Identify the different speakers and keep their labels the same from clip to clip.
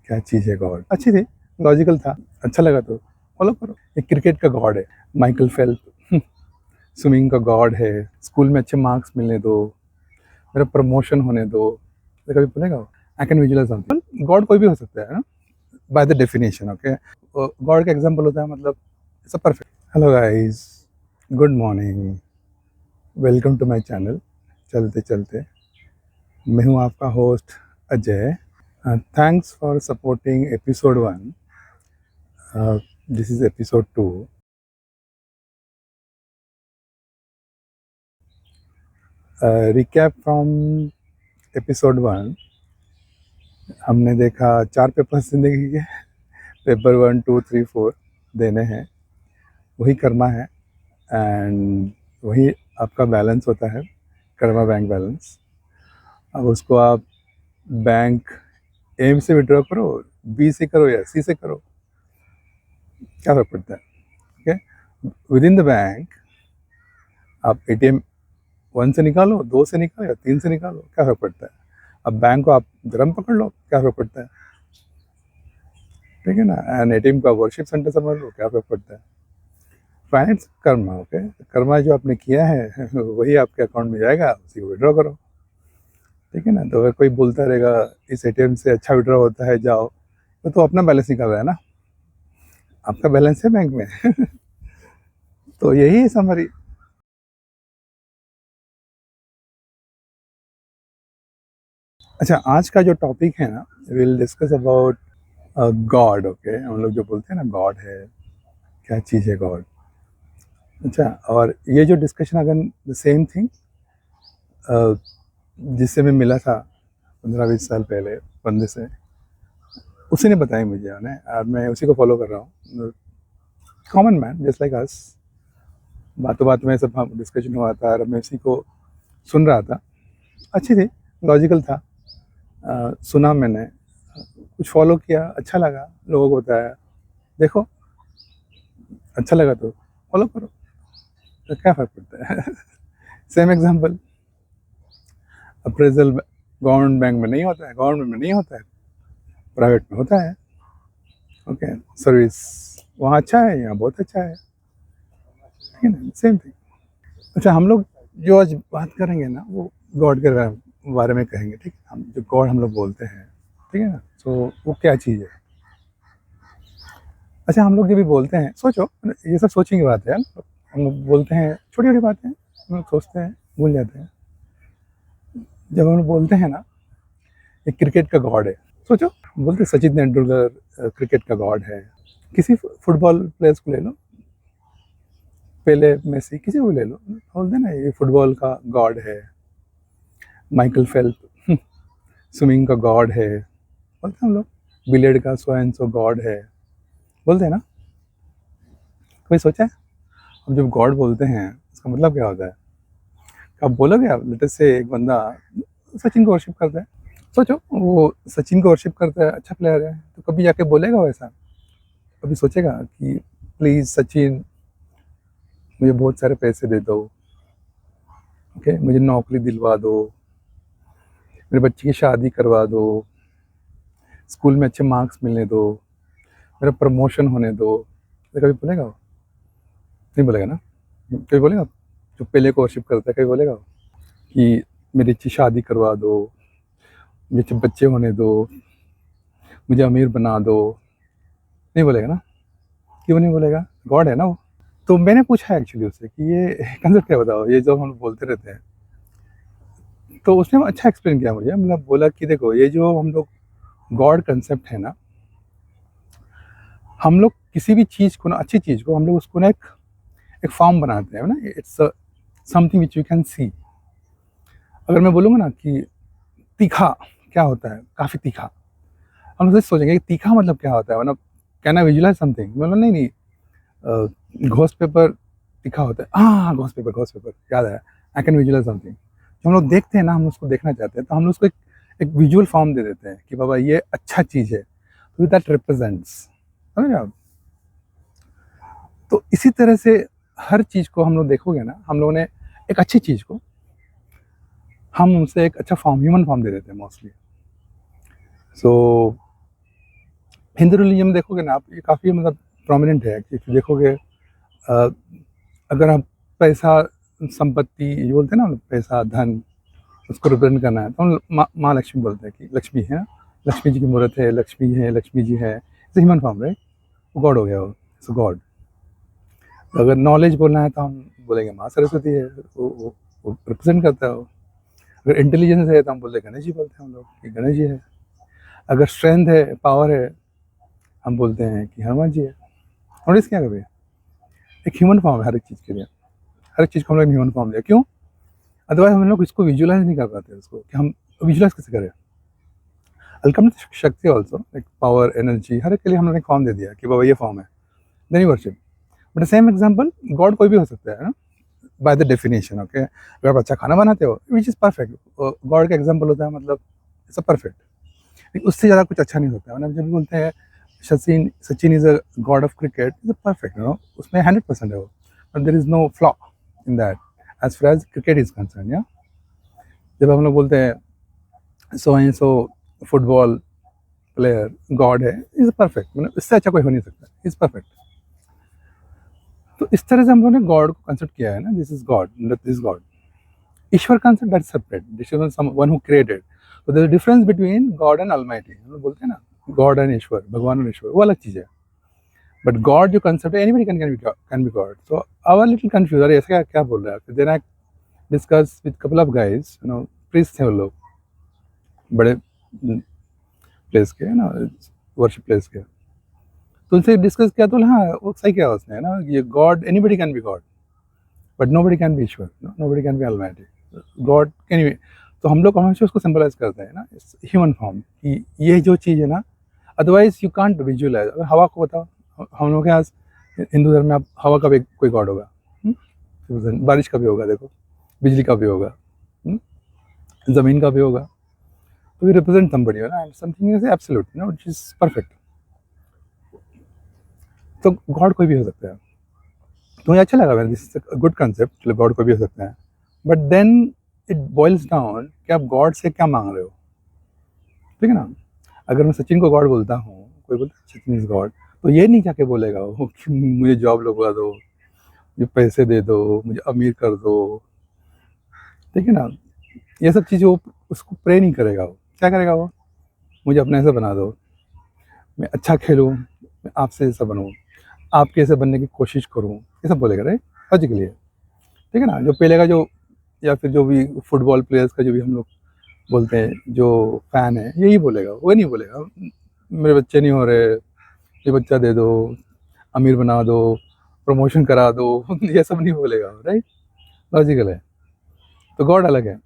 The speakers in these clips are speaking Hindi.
Speaker 1: क्या चीज़ है गॉड। अच्छी थी, लॉजिकल था, अच्छा लगा तो फॉलो करो। एक क्रिकेट का गॉड है माइकल फेल्प, स्विमिंग का गॉड है, स्कूल में अच्छे मार्क्स मिलने दो, मेरा प्रमोशन होने दो, तो कभी बोलेगा I can visualise something. God कोई भी हो सकता है ना, by the definition. Okay, god का एग्जांपल होता है मतलब it's a perfect. Hello guys, good morning, welcome to my channel चलते चलते। मैं हूँ आपका host Ajay. Thanks for supporting episode 1। This is episode 2। Recap from episode 1। हमने देखा 4 पेपर्स जिंदगी के, पेपर 1, 2, 3, 4 देने हैं, वही करना है, एंड वही आपका बैलेंस होता है, कर्मा बैंक बैलेंस। अब उसको आप बैंक एम से विड्रॉ करो, बी से करो या सी से करो, क्या फर्क पड़ता है। Okay, with in the bank आप एटीएम 1 से निकालो, 2 से निकालो या 3 से निकालो, क्या फर्क पड़ता है। अब बैंक को आप गरम पकड़ लो, क्या फर्क पड़ता है, ठीक है ना। एंड एटीएम का वर्शिप सेंटर समझ लो, क्या फर्क पड़ता है। फाइनेंस कर्मा। ओके, कर्मा जो आपने किया है वही आपके अकाउंट में जाएगा, उसी को विड्रॉ करो, ठीक है ना। तो अगर कोई बोलता रहेगा इस एटीएम से अच्छा विड्रॉ होता है, जाओ, तो अपना बैलेंस निकाल रहा है ना, आपका बैलेंस है बैंक में तो यही है समरी। अच्छा, आज का जो टॉपिक है ना, will discuss about God. Okay, हम लोग जो बोलते हैं ना गॉड है, क्या चीज़ है गॉड। अच्छा, और ये जो डिस्कशन अगर द सेम थिंग जिससे मैं मिला था 15-20 साल पहले बंदे से, उसी ने बताई मुझे, और मैं उसी को फॉलो कर रहा हूँ। Common man just like us, बातों बात में सब डिस्कशन हुआ था और मैं उसी को सुन रहा था। अच्छी थी, लॉजिकल था। सुना मैंने, कुछ फॉलो किया, अच्छा लगा, लोगों को बताया, देखो अच्छा लगा तो फॉलो करो, तो क्या फ़र्क पड़ता है same example, appraisal government bank में नहीं होता है, गवर्नमेंट में नहीं होता है, प्राइवेट में होता है। ओके, सर्विस वहाँ अच्छा है, यहाँ बहुत अच्छा है, ठीक है ना, सेम थिंग। अच्छा, हम लोग जो आज बात करेंगे ना, वो गॉड के बारे में कहेंगे, ठीक है। हम जो गॉड हम लोग बोलते हैं, ठीक है ना, तो वो क्या चीज़ है। अच्छा, हम लोग जब भी बोलते हैं, सोचो, ये सब सोचने की बात है यार। हम लोग बोलते हैं छोटी छोटी बातें, हम लोग सोचते हैं, भूल जाते हैं। जब हम लोग बोलते हैं ना ये क्रिकेट का गॉड है, सोचो, बोलते सचिन तेंदुलकर क्रिकेट का गॉड है। किसी फुटबॉल प्लेयर्स को ले लो, पेले, मेसी, किसी को ले लो, बोलते ना ये फुटबॉल का गॉड है। माइकल फेल्प स्विमिंग का गॉड है, बोलते हैं हम लोग। बिलियर्ड का सो एंड सो गॉड है, बोलते हैं ना। कोई सोचा है हम जब गॉड बोलते हैं इसका मतलब क्या होता है। आप बोलोगे, आप लेटर से एक बंदा सचिन को वर्शिप करता है, सोचो वो सचिन को वर्शिप करता है, अच्छा प्लेयर है, तो कभी जाके बोलेगा वैसा, कभी सोचेगा कि प्लीज़ सचिन मुझे बहुत सारे पैसे दे दो, ओके, मुझे नौकरी दिलवा दो, मेरे बच्चे की शादी करवा दो, स्कूल में अच्छे मार्क्स मिलने दो, मेरा प्रमोशन होने दो, तो कभी बोलेगा वो? नहीं बोलेगा ना। कभी बोलेगा जो पहले को वर्शिप करता है, कभी बोलेगा वो कि मेरी अच्छी शादी करवा दो, मुझे अच्छे बच्चे होने दो, मुझे अमीर बना दो, नहीं बोलेगा ना। क्यों नहीं बोलेगा, गॉड है ना वो। तो मैंने पूछा एक्चुअली उससे कि ये कंसेप्ट क्या, बताओ, ये जो हम बोलते रहते हैं। तो उसने अच्छा एक्सप्लेन किया मुझे, मतलब बोला कि देखो ये जो हम लोग गॉड कंसेप्ट है ना, हम लोग किसी भी चीज़ को ना, अच्छी चीज़ को हम लोग उसको ना एक फॉर्म बनाते हैं ना, it's something which you can see. अगर मैं बोलूँगा ना कि तीखा क्या होता है, काफ़ी तीखा, हम लोग सोचेंगे कि तीखा मतलब क्या होता है, मतलब कैन आई विजुअलाइज समथिंग, मतलब नहीं नहीं, घोस्ट पेपर तीखा होता है, हाँ घोस्ट पेपर, घोस्ट पेपर याद आया, आई कैन विजुअलाइज समथिंग। जो हम लोग देखते हैं ना, हम उसको देखना चाहते हैं, तो हम लोग उसको एक विजुअल फॉर्म दे देते हैं कि बाबा ये अच्छा चीज़ है, तो दैट रिप्रेजेंट्स, समझ आप। तो इसी तरह से हर चीज़ को हम लोग देखोगे ना, हम लोगों ने एक अच्छी चीज़ को हम उनसे एक अच्छा फॉर्म, ह्यूमन फॉर्म दे देते हैं मोस्टली। सो हिंदू रिलीजन में देखोगे ना आप, ये काफ़ी मतलब प्रोमिनेंट है कि देखोगे अगर आप पैसा, संपत्ति, ये बोलते हैं ना पैसा, धन, उसको रिप्रेजेंट करना है तो हम माँ लक्ष्मी बोलते हैं कि लक्ष्मी है ना, लक्ष्मी जी की मूर्त है, लक्ष्मी है, लक्ष्मी जी है, इट्स ह्यूमन फॉर्म राइट, वो गॉड हो गया, वो इट्स गॉड। अगर नॉलेज बोलना है तो हम बोलेंगे माँ सरस्वती है, वो रिप्रेजेंट करता है वो। अगर इंटेलिजेंस है तो हम बोलते हैं गणेश जी, बोलते हैं हम लोग कि गणेश जी है। अगर स्ट्रेंथ है, पावर है, हम बोलते हैं कि हनुमान जी है। नोटिस क्या कभी, एक ह्यूमन फॉर्म है हर एक चीज़ के लिए, हर एक चीज़ को हम लोग ह्यूमन फॉर्म दिया, क्यों? अदरवाइज हम लोग इसको विजुअलाइज नहीं कर पाते, उसको कि हम विजुअलाइज कैसे करें। अल्कमिक शक्ति ऑल्सो, लाइक पावर, एनर्जी, हर एक के लिए हमने फॉर्म दे दिया कि बाबा ये फॉर्म है, then you worship. But same example, god कोई भी हो सकता है ना, बाय द डेफिनेशन। ओके, अगर आप अच्छा खाना बनाते हो विच इज़ परफेक्ट, गॉड का एग्जाम्पल होता है, मतलब इट्स अ परफेक्ट। उससे ज़्यादा कुछ अच्छा नहीं होता है। मतलब जब बोलते हैं Sachin is a god of cricket, is a perfect, उसमें 100% है वो, but there is no flaw in that as far as cricket is concern. या जब हम लोग बोलते हैं so and so football player god है, इज परफेक्ट, मतलब इससे अच्छा कोई हो नहीं सकता, इज परफेक्ट। तो इस तरह से हम लोगों ने गॉड को कंसेप्ट किया है ना, this is God, this is God. ईश्वर concept that separate, this is one who created. तो there is difference between God and almighty. हम लोग बोलते हैं ना गॉड एंड ईश्वर, भगवान और ईश्वर, वो अलग चीज़ है। बट गॉड जो कंसेप्ट है, anybody can be god. So our little confuse, अरे ऐसा क्या क्या बोल रहे हैं। Then I discuss with couple of guys, priest थे वो लोग, बड़े प्लेस के ना, वर्शिप प्लेस के। तो उनसे डिस्कस किया तो हाँ वो सही किया उसने ना, ये God, anybody can be God but nobody can be Ishwar, nobody can be almighty, God can be. तो हम लोग हमेशा उसको सिंबलाइज करते हैं ना ह्यूमन फॉर्म कि ये जो चीज़ है ना, अदरवाइज यू कांट विजुअलाइज। अगर हवा को बताओ, हम लोग के यहाँ हिंदू धर्म में आप हवा का भी कोई गॉड होगा, बारिश का भी होगा, देखो बिजली का भी होगा, ज़मीन का भी होगा। तो वी रिप्रेजेंट समबडी ना, and something is absolute, which is perfect. तो गॉड कोई भी हो सकता है। तो मुझे अच्छा लगा, मैंने this is a good concept, चलो गॉड कोई भी हो सकता है। But then it boils down कि आप गॉड से क्या मांग रहे हो, ठीक है ना। अगर मैं सचिन को गॉड बोलता हूँ, कोई बोलता है सचिन इज गॉड, तो ये नहीं जाके बोलेगा वो कि मुझे जॉब लगवा दो, मुझे पैसे दे दो, मुझे अमीर कर दो, ठीक है ना। ये सब चीज़ें वो उसको प्रे नहीं करेगा। वो क्या करेगा, वो मुझे अपने से बना दो, मैं अच्छा खेलूँ, मैं आपसे ऐसा बनूँ, आपके ऐसे बनने की कोशिश करूँ, ये सब बोलेगा राइट, लॉजिकली है, ठीक है ना। जो पहले का जो, या फिर जो भी फुटबॉल प्लेयर्स का जो भी हम लोग बोलते हैं जो फैन है, यही बोलेगा, वो नहीं बोलेगा मेरे बच्चे नहीं हो रहे, ये बच्चा दे दो, अमीर बना दो, प्रमोशन करा दो ये सब नहीं बोलेगा, राइट, लॉजिकल है। तो गॉड अलग है।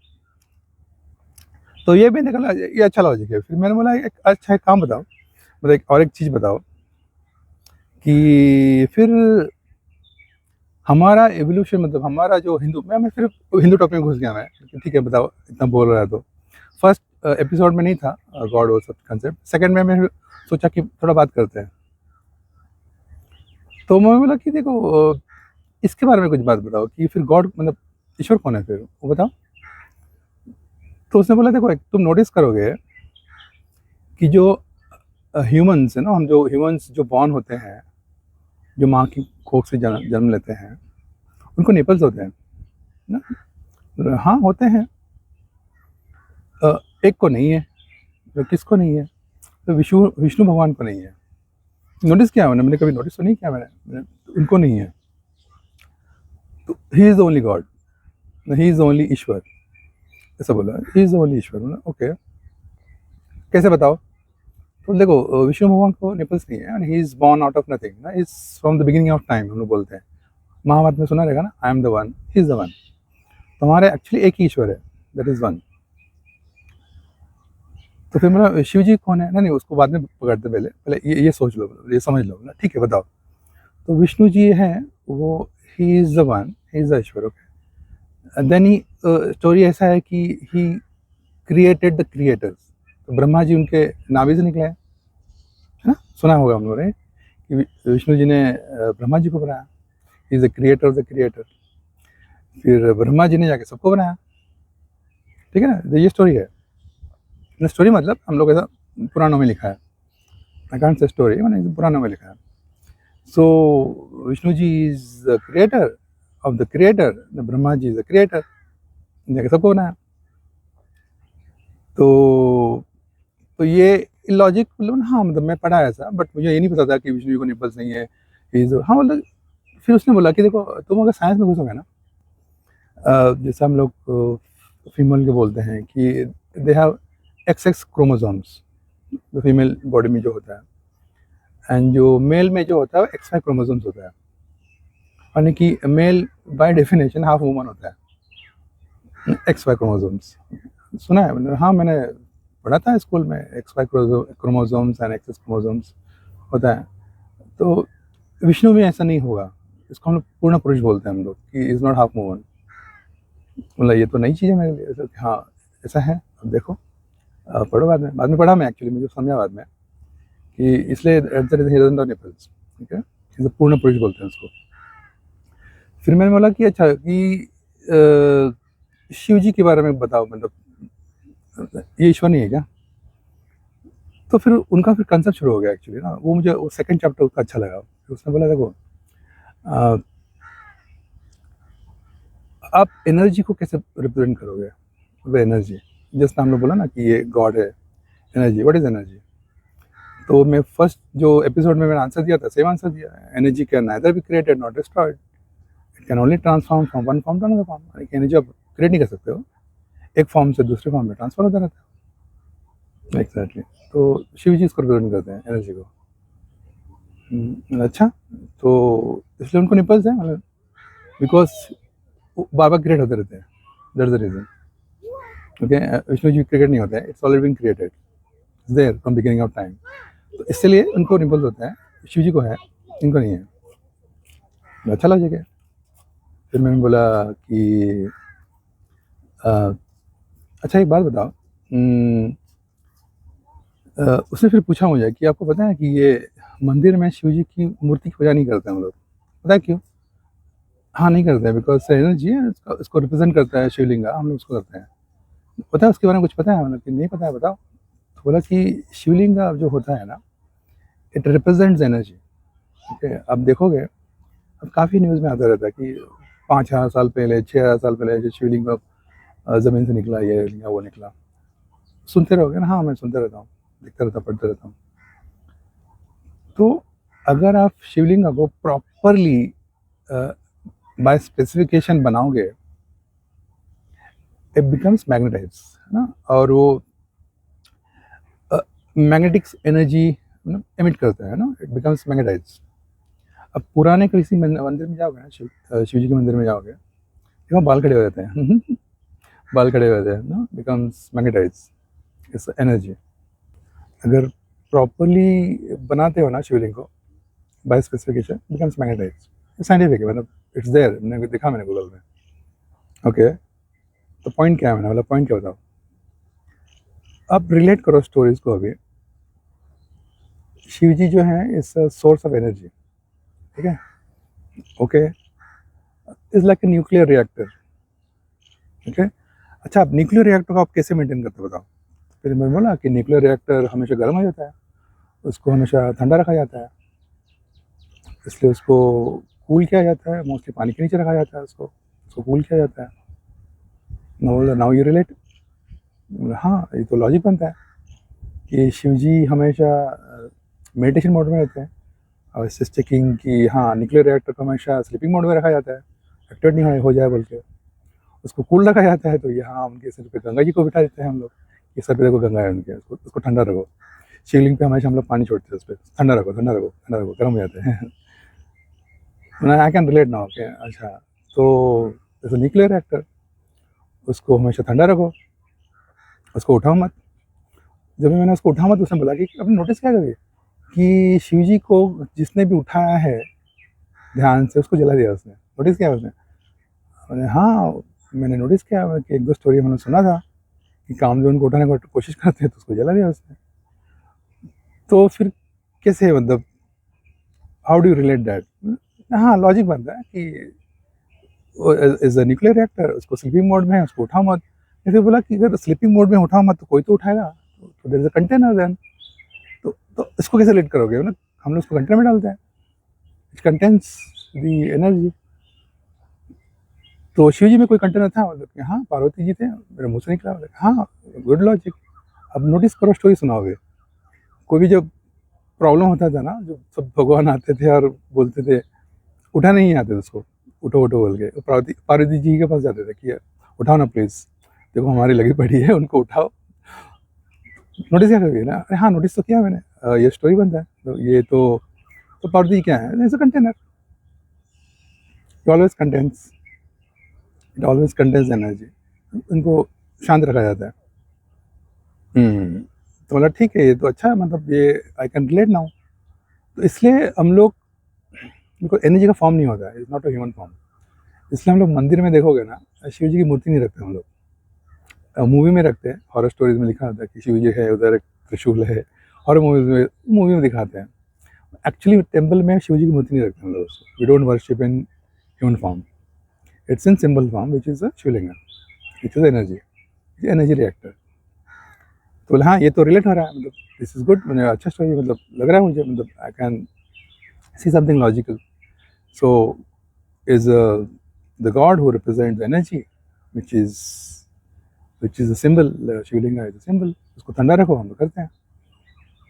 Speaker 1: तो ये भी निकला, ये अच्छा लॉजिक है। फिर मैंने बोला एक अच्छा एक काम बताओ, मतलब एक चीज़ बताओ कि फिर हमारा एवोल्यूशन, मतलब हमारा जो हिंदू, मैं फिर हिंदू टॉपिक में घुस गया मैं, ठीक है बताओ, इतना बोल रहा है तो। फर्स्ट एपिसोड में नहीं था गॉड और सब कंसेप्ट, सेकंड में मैं सोचा कि थोड़ा बात करते हैं। तो मैं बोला कि देखो इसके बारे में कुछ बात बताओ कि फिर गॉड मतलब ईश्वर कौन है, फिर वो बताओ। तो उसने बोला देखो, एक तुम नोटिस करोगे कि जो ह्यूमंस है ना, हम जो ह्यूमंस जो बॉर्न होते हैं, जो माँ की कोख से जन्म लेते हैं, उनको निपल्स होते हैं ना। हाँ होते हैं, एक को नहीं है, तो किसको नहीं है, तो विष्णु भगवान को नहीं है। नोटिस किया मैंने कभी नोटिस तो नहीं किया मैंने, उनको नहीं है। तो he is the only God, he is the only ईश्वर, ऐसा बोला, ही इज़ द ओनली ईश्वर। ओके, कैसे बताओ। तो देखो विष्णु भगवान को निपल्स नहीं है, and he is born out of nothing ना, is from the beginning of time, हम लोग बोलते हैं, महाभारत में सुना रहेगा ना, I am the one, he is the one. तो हमारे एक्चुअली एक ही ईश्वर है, दैट इज़ वन। तो फिर मेरा शिव जी कौन है ना, नहीं उसको बाद में पकड़ते, पहले पहले ये सोच लो, ये समझ लो ना, ठीक है बताओ। तो विष्णु जी हैं वो, he is the one, he is the ईश्वर। ओके, देन ही स्टोरी ऐसा है कि ही क्रिएटेड द क्रिएटर्स। तो ब्रह्मा जी उनके नाभि से निकले हैं, है ना, सुना होगा हम लोग ने कि विष्णु जी ने ब्रह्मा जी को बनाया, ही is the creator of the creator. फिर ब्रह्मा जी ने जाके सबको बनाया, ठीक है ना। तो ये स्टोरी है, स्टोरी मतलब हम लोग ऐसा पुराणों में लिखा है। आई कांट से स्टोरी, मैंने एकदम पुराना में लिखा है. So Vishnu ji is the creator of the creator, Brahma ji is the creator, सबको बनाया. तो ये लॉजिक मतलब हाँ, मतलब मैं पढ़ा ऐसा, बट मुझे ये नहीं पता था कि विष्णु जी को निपल्स नहीं है. हाँ मतलब फिर उसने बोला कि देखो तुम अगर साइंस में घुसोगे ना, जैसे हम लोग फीमेल के बोलते हैं कि दे हैव XX क्रोमोसोम्स, जो फीमेल बॉडी में जो होता है, एंड जो मेल में जो होता है XY क्रोमोसोम्स होता है. यानी कि male by definition half woman होता है. XY क्रोमोसोम्स सुना है मैंने? हाँ, मैंने पढ़ा था स्कूल में, XY chromosomes and XX chromosomes होता है. तो विष्णु में ऐसा नहीं होगा. इसको हम लोग पूर्ण पुरुष बोलते हैं हम लोग कि इज़ नॉट हाफ वुमन. मतलब ये तो नई चीज़ है मेरे लिए. हाँ ऐसा है. अब देखो पढ़ो बाद में पढ़ा मैं, एक्चुअली मुझे समझा बाद में कि इसलिए निपल्स, ठीक है, इसे पूर्ण पुरुष बोलते हैं उसको. फिर मैंने बोला कि अच्छा कि शिव जी के बारे में बताओ, मतलब ये ईश्वर नहीं है क्या? तो फिर उनका फिर कंसेप्ट शुरू हो गया एक्चुअली ना. वो मुझे वो सेकंड चैप्टर उसका अच्छा लगा. उसने बोला देखो आप एनर्जी को कैसे रिप्रेजेंट करोगे? वो एनर्जी, जिस नाम ने बोला ना कि ये गॉड है एनर्जी. What is energy? तो मैं फर्स्ट जो एपिसोड में मैंने आंसर दिया था, सेम आंसर दिया. Energy can neither be created not destroyed, it can only transform from one form to another form. Energy आप क्रिएट नहीं कर सकते हो, एक फॉर्म से दूसरे फॉर्म में ट्रांसफर होता रहता है. एग्जैक्टली. तो शिव जी इसको रिप्रेजेंट करते हैं एनर्जी को. अच्छा, तो इसलिए उनको निपल्स है, मतलब बिकॉज बार बार क्रिएट होते रहते हैं. That's the reason. Okay, Vishnu ji create नहीं होता है, it's already been created, it's there from beginning of time. तो इसलिए उनको निपल्स होता है. शिव जी को है, इनको नहीं है. अच्छा लॉजिक है. फिर मैंने बोला कि अच्छा एक बात बताओ. उसने फिर पूछा मुझे कि आपको पता है कि ये मंदिर में शिव जी की मूर्ति की पूजा नहीं करते हम लोग, पता है क्यों? हाँ नहीं करते हैं, बिकॉज एनर्जी है, इसको रिप्रेजेंट करता है शिवलिंगा, हम लोग उसको करते हैं. पता है उसके बारे में कुछ पता है मतलब कि नहीं पता है? बताओ. तो बोला कि शिवलिंगा जो होता है ना, इट रिप्रेजेंट्स एनर्जी. ठीक है, अब देखोगे अब काफ़ी न्यूज़ में आता रहता है कि 5,000 साल पहले, 6,000 साल पहले जो शिवलिंग ज़मीन से निकला, ये निकला, वो निकला. सुनते रहोगे ना? हाँ मैं सुनते रहता हूँ, देखता रहता हूँ, पढ़ते रहता हूँ. तो अगर आप शिवलिंगा को प्रॉपरली बाय स्पेसिफिकेशन बनाओगे, इट बिकम्स मैग्नेटाइज, है ना, और वो मैग्नेटिक एनर्जी एमिट करता है ना, इट बिकम्स मैग्नेटाइज. अब पुराने किसी मंदिर में जाओगे ना, शिव जी के मंदिर में जाओगे, देखो बाल खड़े हो जाते हैं. बाल खड़े हो जाते हैं ना, बिकम्स मैग्नेटाइज, इट्स एनर्जी. अगर प्रॉपरली बनाते हो ना शिवलिंग को by specification, becomes magnetize. Scientific है, मतलब इट्स देयर, मैंने देखा, मैंने गूगल में. ओके, तो पॉइंट क्या है? मैंने बोला पॉइंट क्या बताओ. अब रिलेट करो स्टोरीज को. अभी शिव जी जो है इज सोर्स ऑफ एनर्जी, ठीक है, okay, is like a nuclear reactor. ठीक है. अच्छा, अब न्यूक्लियर रिएक्टर को आप कैसे मेंटेन करते हो बताओ? फिर मैंने बोला कि न्यूक्लियर रिएक्टर हमेशा गर्म हो जाता है, उसको हमेशा ठंडा रखा जाता है, इसलिए उसको कूल किया जाता है. मोस्टली पानी के नीचे रखा जाता है उसको कूल किया जाता है. Now you relate. हाँ, ये तो लॉजिक बनता है कि शिव जी हमेशा मेडिटेशन मोड में रहते हैं, और इससे चेकिंग कि हाँ न्यूक्लियर रिएक्टर को हमेशा स्लीपिंग मोड में रखा जाता है, एक्टिवेट नहीं हो जाए बोल के. उसको कूल रखा जाता है. तो यहाँ उनके सिर पे गंगा जी को बिठा देते हैं हम लोग, ये सर पे देखो गंगा है उनके, उसको ठंडा रखो. शिवलिंग पे हमेशा हम लोग पानी छोड़ते हैं, उस पर ठंडा रखो, ठंडा रखो, ठंडा रखो, गर्म हो जाते हैं. I can relate now. Okay, अच्छा, तो जैसे न्यूक्लियर रिएक्टर, उसको हमेशा ठंडा रखो, उसको उठाओ मत. जब मैंने उसको उठा मत, उसने बोला कि आपने नोटिस क्या करिए कि शिव जी को जिसने भी उठाया है ध्यान से, उसको जला दिया उसने. नोटिस किया उसने? हाँ मैंने नोटिस किया कि एक दो स्टोरी मैंने सुना था कि कामदेव को उठाने की कोशिश करते हैं तो उसको जला दिया उसने. तो फिर कैसे, मतलब how do you relate that? हाँ लॉजिक बनता है कि इज अ न्यूक्लियर रिएक्टर, उसको स्लीपिंग मोड में है, उसको उठाओ मत. जैसे बोला कि अगर स्लीपिंग मोड में उठाओ मत तो कोई तो उठाएगा, तो there is a container then. तो तो इसको कैसे रिलेट करोगे ना, हम लोग उसको कंटेनर में डालते हैं, इट कंटेन्स द एनर्जी। तो शिव जी में कोई कंटेनर था, मतलब कि हाँ पार्वती जी थे, मेरे मुंह से निकला, हाँ गुड लॉजिक। अब नोटिस करो, स्टोरी सुनाओगे, कोई भी जब प्रॉब्लम होता था ना, जो सब भगवान आते थे और बोलते थे, उठा नहीं आते थे उसको, उठो उठो बोल के, पार्वती पार्वती जी के पास जाते थे कि उठाओ ना प्लीज़, देखो हमारी लगी पड़ी है, उनको उठाओ। नोटिस क्या करोगे ना, अरे हाँ नोटिस तो किया मैंने, ये स्टोरी बनता है, तो ये तो पार्वती जी क्या है, it's a container, it always contains, it always contains energy, उनको शांत रखा जाता है। तो मतलब ठीक है, ये तो अच्छा है, मतलब ये आई कैन रिलेट नाउ। तो इसलिए हम लोग, बिल्कुल एनर्जी का फॉर्म नहीं होता है, it's not a human form. इसलिए हम लोग मंदिर में देखोगे ना, शिव जी की मूर्ति नहीं रखते हम लोग, मूवी में रखते हैं, हॉरर स्टोरीज में लिखा होता है कि शिव जी है, उधर एक त्रिशूल है, हॉरर मूवी में दिखाते हैं। एक्चुअली टेम्पल में शिव जी की मूर्ति नहीं रखते हम लोग, we don't worship in human form, it's in symbol form which is a Shivlinga, which is energy, energy reactor. तो बोले हाँ ये तो रिलेट हो रहा है, मतलब दिस इज गुड, मैंने अच्छा स्टोरी, मतलब लग रहा है मुझे, मतलब I can see something logical. So is the God who represent the energy which is a symbol, Shivalinga is a symbol, उसको ठंडा रखो, हम लोग करते हैं।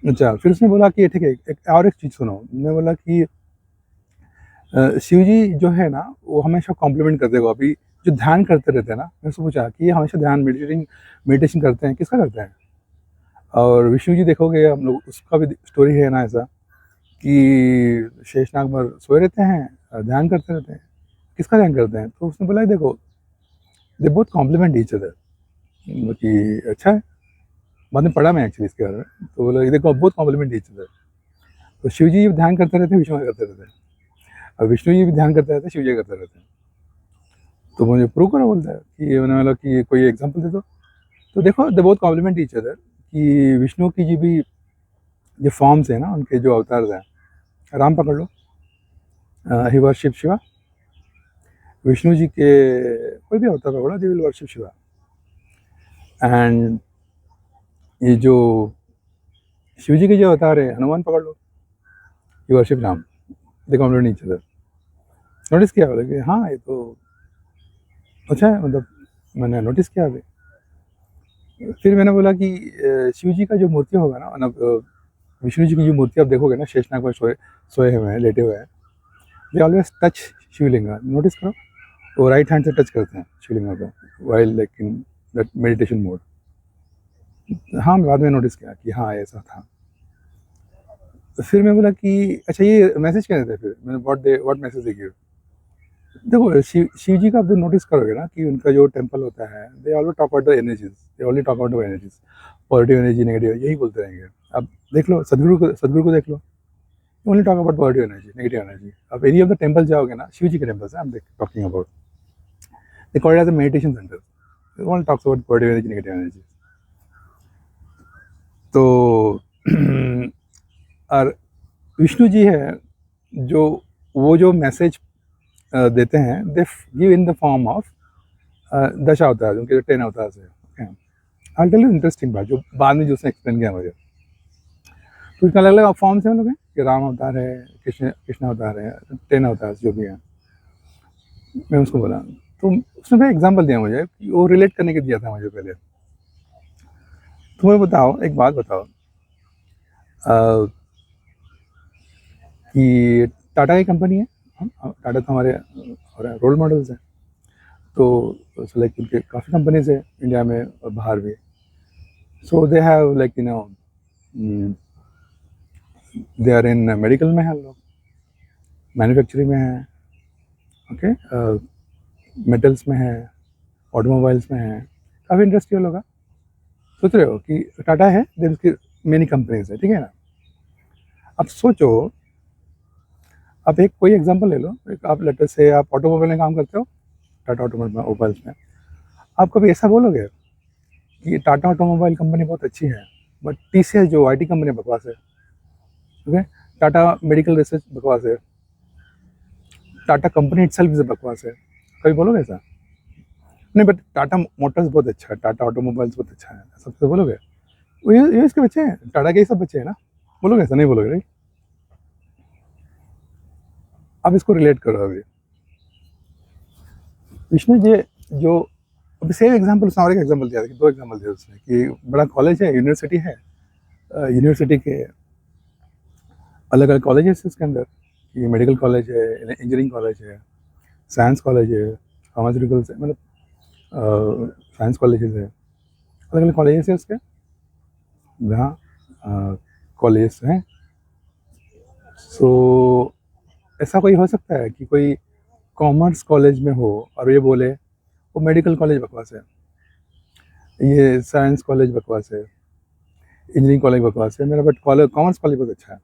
Speaker 1: अच्छा, फिर उसने बोला कि ठीक है, एक और एक चीज़ सुनो, मैं बोला कि शिव जी जो है ना, वो हमेशा कॉम्प्लीमेंट करते हो, अभी जो ध्यान करते रहते हैं ना, मैं उससे पूछा कि ये हमेशा ध्यान मेडिटेशन करते हैं, किसका करते हैं? और विष्णु जी देखोगे हम लोग, उसका भी स्टोरी है ना ऐसा, कि शेषनाग पर सोए रहते हैं, ध्यान करते रहते हैं, किसका ध्यान करते हैं? तो उसने बोला देखो, they both complement each other, कि अच्छा है, बाद में पढ़ा मैं एक्चुअली इसके बारे में, तो बोला ये देखो बोथ कॉम्प्लीमेंट ईच अदर। तो शिव जी भी ध्यान करते रहते हैं, विष्णु करते रहते हैं, और विष्णु जी भी ध्यान करते रहते हैं, शिव जी करते रहते हैं। तो मुझे प्रूव करो बोलता है, कि मैंने बोला कि कोई एग्जाम्पल दे दो। तो देखो they both complement each other, कि विष्णु की जी भी जो फॉर्म्स है ना, उनके जो अवतार हैं, राम पकड़ लो, ही वर्शिप शिवा, विष्णु जी के कोई भी अवतार पकड़ो, they will worship Shiva, and ये जो शिव जी के जो अवतार है, हनुमान पकड़ लो, ही वर्शिप राम, दे कॉम्प्लीमेंट ईच अदर। नोटिस किया बोले कि हाँ ये तो अच्छा है, मतलब मैंने नोटिस किया अभी। फिर मैंने बोला कि शिव जी का जो मूर्ति होगा ना, मतलब विष्णु जी की जो मूर्ति आप देखोगे ना, शेषनाग पर सोए हुए हैं, लेटे हुए हैं, they always touch Shivalinga, notice करो, वो राइट हैंड से टच करते हैं शिवलिंगा को, while like in that meditation mode. हाँ बाद में नोटिस किया कि हाँ ऐसा था। तो फिर मैं बोला कि अच्छा ये मैसेज क्या देते हैं, फिर मैंने व्हाट मैसेज दे गिव। देखो शिव जी का आप जो नोटिस करोगे ना, कि उनका जो टेम्पल होता है, they always talk about the energies, they only talk about the energies, positive energy, negative, यही बोलते रहेंगे। अब देख लो सदगुरु को देख लो, only talk about positive energy, negative energy. अब एनी ऑफ द टेम्पल जाओगे ना, शिव जी के temples I am talking about, they call it as a meditation centre, they only talks about positive energy, negative energy. तो और विष्णु जी है जो, वो जो मैसेज देते हैं, they give in the form of दश अवतार, उनके जो 10 अवतार है। आई टेल यू इंटरेस्टिंग बात, जो बाद में जो उसने एक्सप्लेन किया मुझे, तो उसमें अलग अलग फॉर्म्स हैं लोग हैं, कि राम अवतार है, कृष्ण अवतार है, 10 अवतार जो भी हैं। मैं उसको बोला, तो उसने फिर एग्जाम्पल दिया मुझे, कि वो रिलेट करने के दिया था मुझे पहले। तुम्हें बताओ, एक बात बताओ, कि टाटा की कंपनी है, टाटा तो हमारे रोल मॉडल्स हैं, तो लाइक उनके काफ़ी कंपनीज है इंडिया में और बाहर भी। So they have like they are in medical में है लोग, मैन्युफैक्चरिंग में है, ओके, मेटल्स में है, ऑटोमोबाइल्स में है, काफ़ी इंडस्ट्रियल होगा। सोच रहे हो कि टाटा है, देन उसकी मेनी कंपनीज है, ठीक है ना। अब सोचो, आप एक कोई एग्जांपल ले लो, एक आप लेटर से आप ऑटोमोबाइल में काम करते हो, टाटा ऑटोमोबाइल्स में, आप कभी ऐसा बोलोगे कि टाटा ऑटोमोबाइल कंपनी बहुत अच्छी है, बट टीसीएस जो आईटी कंपनी बकवास है, ओके, टाटा मेडिकल रिसर्च बकवास है, टाटा कंपनी इटसेल्फ इज बकवास है, कभी बोलोगे ऐसा? नहीं, बट टाटा मोटर्स बहुत अच्छा है, टाटा ऑटोमोबाइल्स बहुत अच्छा है, सबसे बोलोगे? वो ये इसके बच्चे हैं, टाटा के ही सब बच्चे हैं ना। बोलोगे ऐसा, नहीं बोलोगे राइट? अब इसको रिलेट करो अभी विष्णु जी जो, अभी सेम एग्जाम्पल उसने और एक एग्जाम्पल दिया था कि 2 एग्जाम्पल दिया उसने कि बड़ा कॉलेज है, यूनिवर्सिटी है, यूनिवर्सिटी के अलग अलग कॉलेजेस है उसके अंदर, ये मेडिकल कॉलेज है, इंजीनियरिंग कॉलेज है, साइंस कॉलेज है, फार्मास्यूटिकल्स है, मतलब साइंस कॉलेजेस है, अलग अलग कॉलेजेस है उसके, जहाँ कॉलेज हैं। सो ऐसा कोई हो सकता है कि कोई कॉमर्स कॉलेज में हो और ये बोले वो मेडिकल कॉलेज बकवास है, ये साइंस कॉलेज बकवास है, इंजीनियरिंग कॉलेज बकवास है मेरा, बट कॉलेज कॉमर्स कॉलेज बहुत अच्छा है,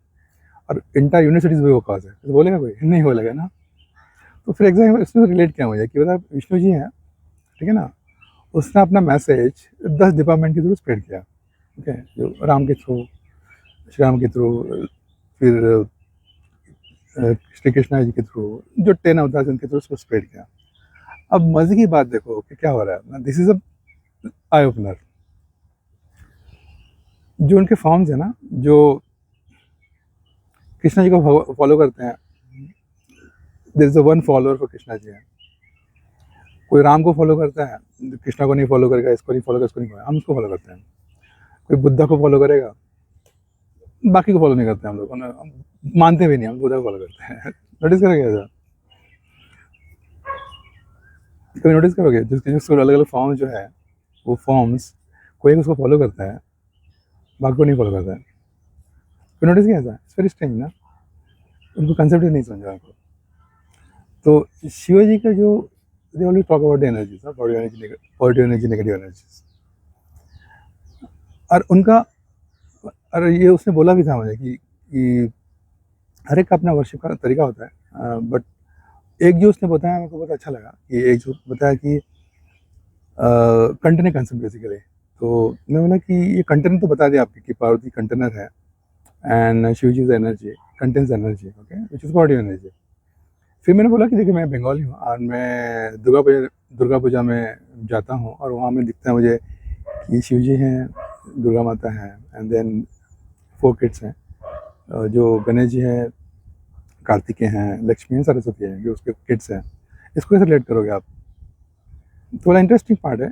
Speaker 1: और इंटर यूनिवर्सिटीज़ भी बकवास है, तो बोलेगा कोई? नहीं बोलेगा ना। तो फिर एग्जाम इसमें रिलेट क्या मुझे कि बता, विष्णु जी हैं, ठीक है ना, उसने अपना मैसेज 10 डिपार्टमेंट के थ्रू स्प्रेड किया, ठीक है, जो राम के थ्रू, श्री राम के थ्रू, फिर श्री कृष्णा जी के थ्रू, जो 10 अवतार उनके थ्रू उसको स्प्रेड किया। अब मजे की बात देखो कि क्या हो रहा है, this is a eye opener. जो उनके फॉर्म्स है ना, जो कृष्णा जी को फॉलो करते हैं, there is a one follower for Krishna ji है। कोई राम को फॉलो करता है, कृष्णा को नहीं फॉलो करेगा, इसको नहीं फॉलो करेगा, इसको नहीं फॉलो, हम उसको फॉलो करते हैं। कोई बुद्धा को फॉलो करेगा, बाकी को फॉलो नहीं करते हम लोग, हम मानते भी नहीं, हम बुद्धा को फॉलो करते हैं। नोटिस करेंगे ऐसा? कभी नोटिस करोगे जिसके जो अलग अलग फॉर्म्स जो है, वो फॉर्म्स कोई उसको फॉलो करता है, बाकी को नहीं फॉलो करता है। कोई नोटिस किया ऐसा? इट्स वेरी स्ट्रेंज ना, उनको कंसेप्ट ही नहीं समझा उनको। तो शिव जी का जो, दे only talk about the energies, positive energy, negative energies, और उनका, और ये उसने बोला भी था मुझे कि हर एक का अपना वर्शिप का तरीका होता है, बट एक जो उसने बताया मेरे को बहुत अच्छा लगा कि एक जो बताया कि कंटेनर कंसेप्ट बेसिकली। तो मैं बोला कि ये कंटेनर तो बता दिया आपके कि पार्वती कंटेनर है, and Shiv ji is energy, contains energy, okay, which is body energy. फिर मैंने बोला कि देखिए मैं बंगाली हूँ और मैं दुर्गा पूजा में जाता हूँ, और वहाँ में दिखता है मुझे कि शिव जी हैं, दुर्गा माता हैं, एंड देन 4 किड्स हैं, जो गणेश जी हैं, कार्तिकेय हैं, लक्ष्मी हैं, सरस्वती हैं, जो उसके किड्स हैं। इसको कैसे रिलेट करोगे आप? थोड़ा इंटरेस्टिंग पार्ट है,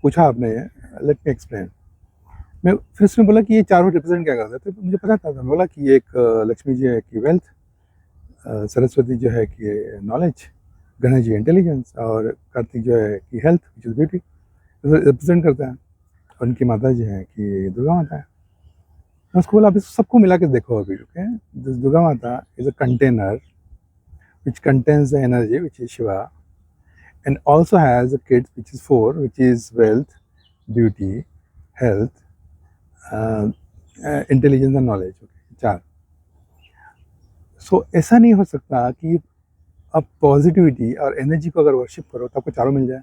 Speaker 1: पूछा आपने ये, लेट मी एक्सप्लेन। मैं फिर उसने बोला कि ये चारों रिप्रेजेंट क्या करते हैं, तो मुझे पता था, मैं बोला कि ये एक लक्ष्मी जी है कि वेल्थ, सरस्वती जो है कि नॉलेज, गणेश जी इंटेलिजेंस, और कार्तिक जो है कि health which is beauty, represent करता है। और उनकी माता जी है कि दुर्गा माता है। मैं उसको बोला, आप इस सबको मिला के देखो अभी, ओके, दिस दुर्गा माता is a container which contains the energy, which is Shiva, and also has a kid, which is 4, which is wealth, beauty, health, intelligence and knowledge, okay, 4। सो ऐसा नहीं हो सकता कि आप पॉजिटिविटी और एनर्जी को अगर वर्शिप करो तो आपको चारों मिल जाए।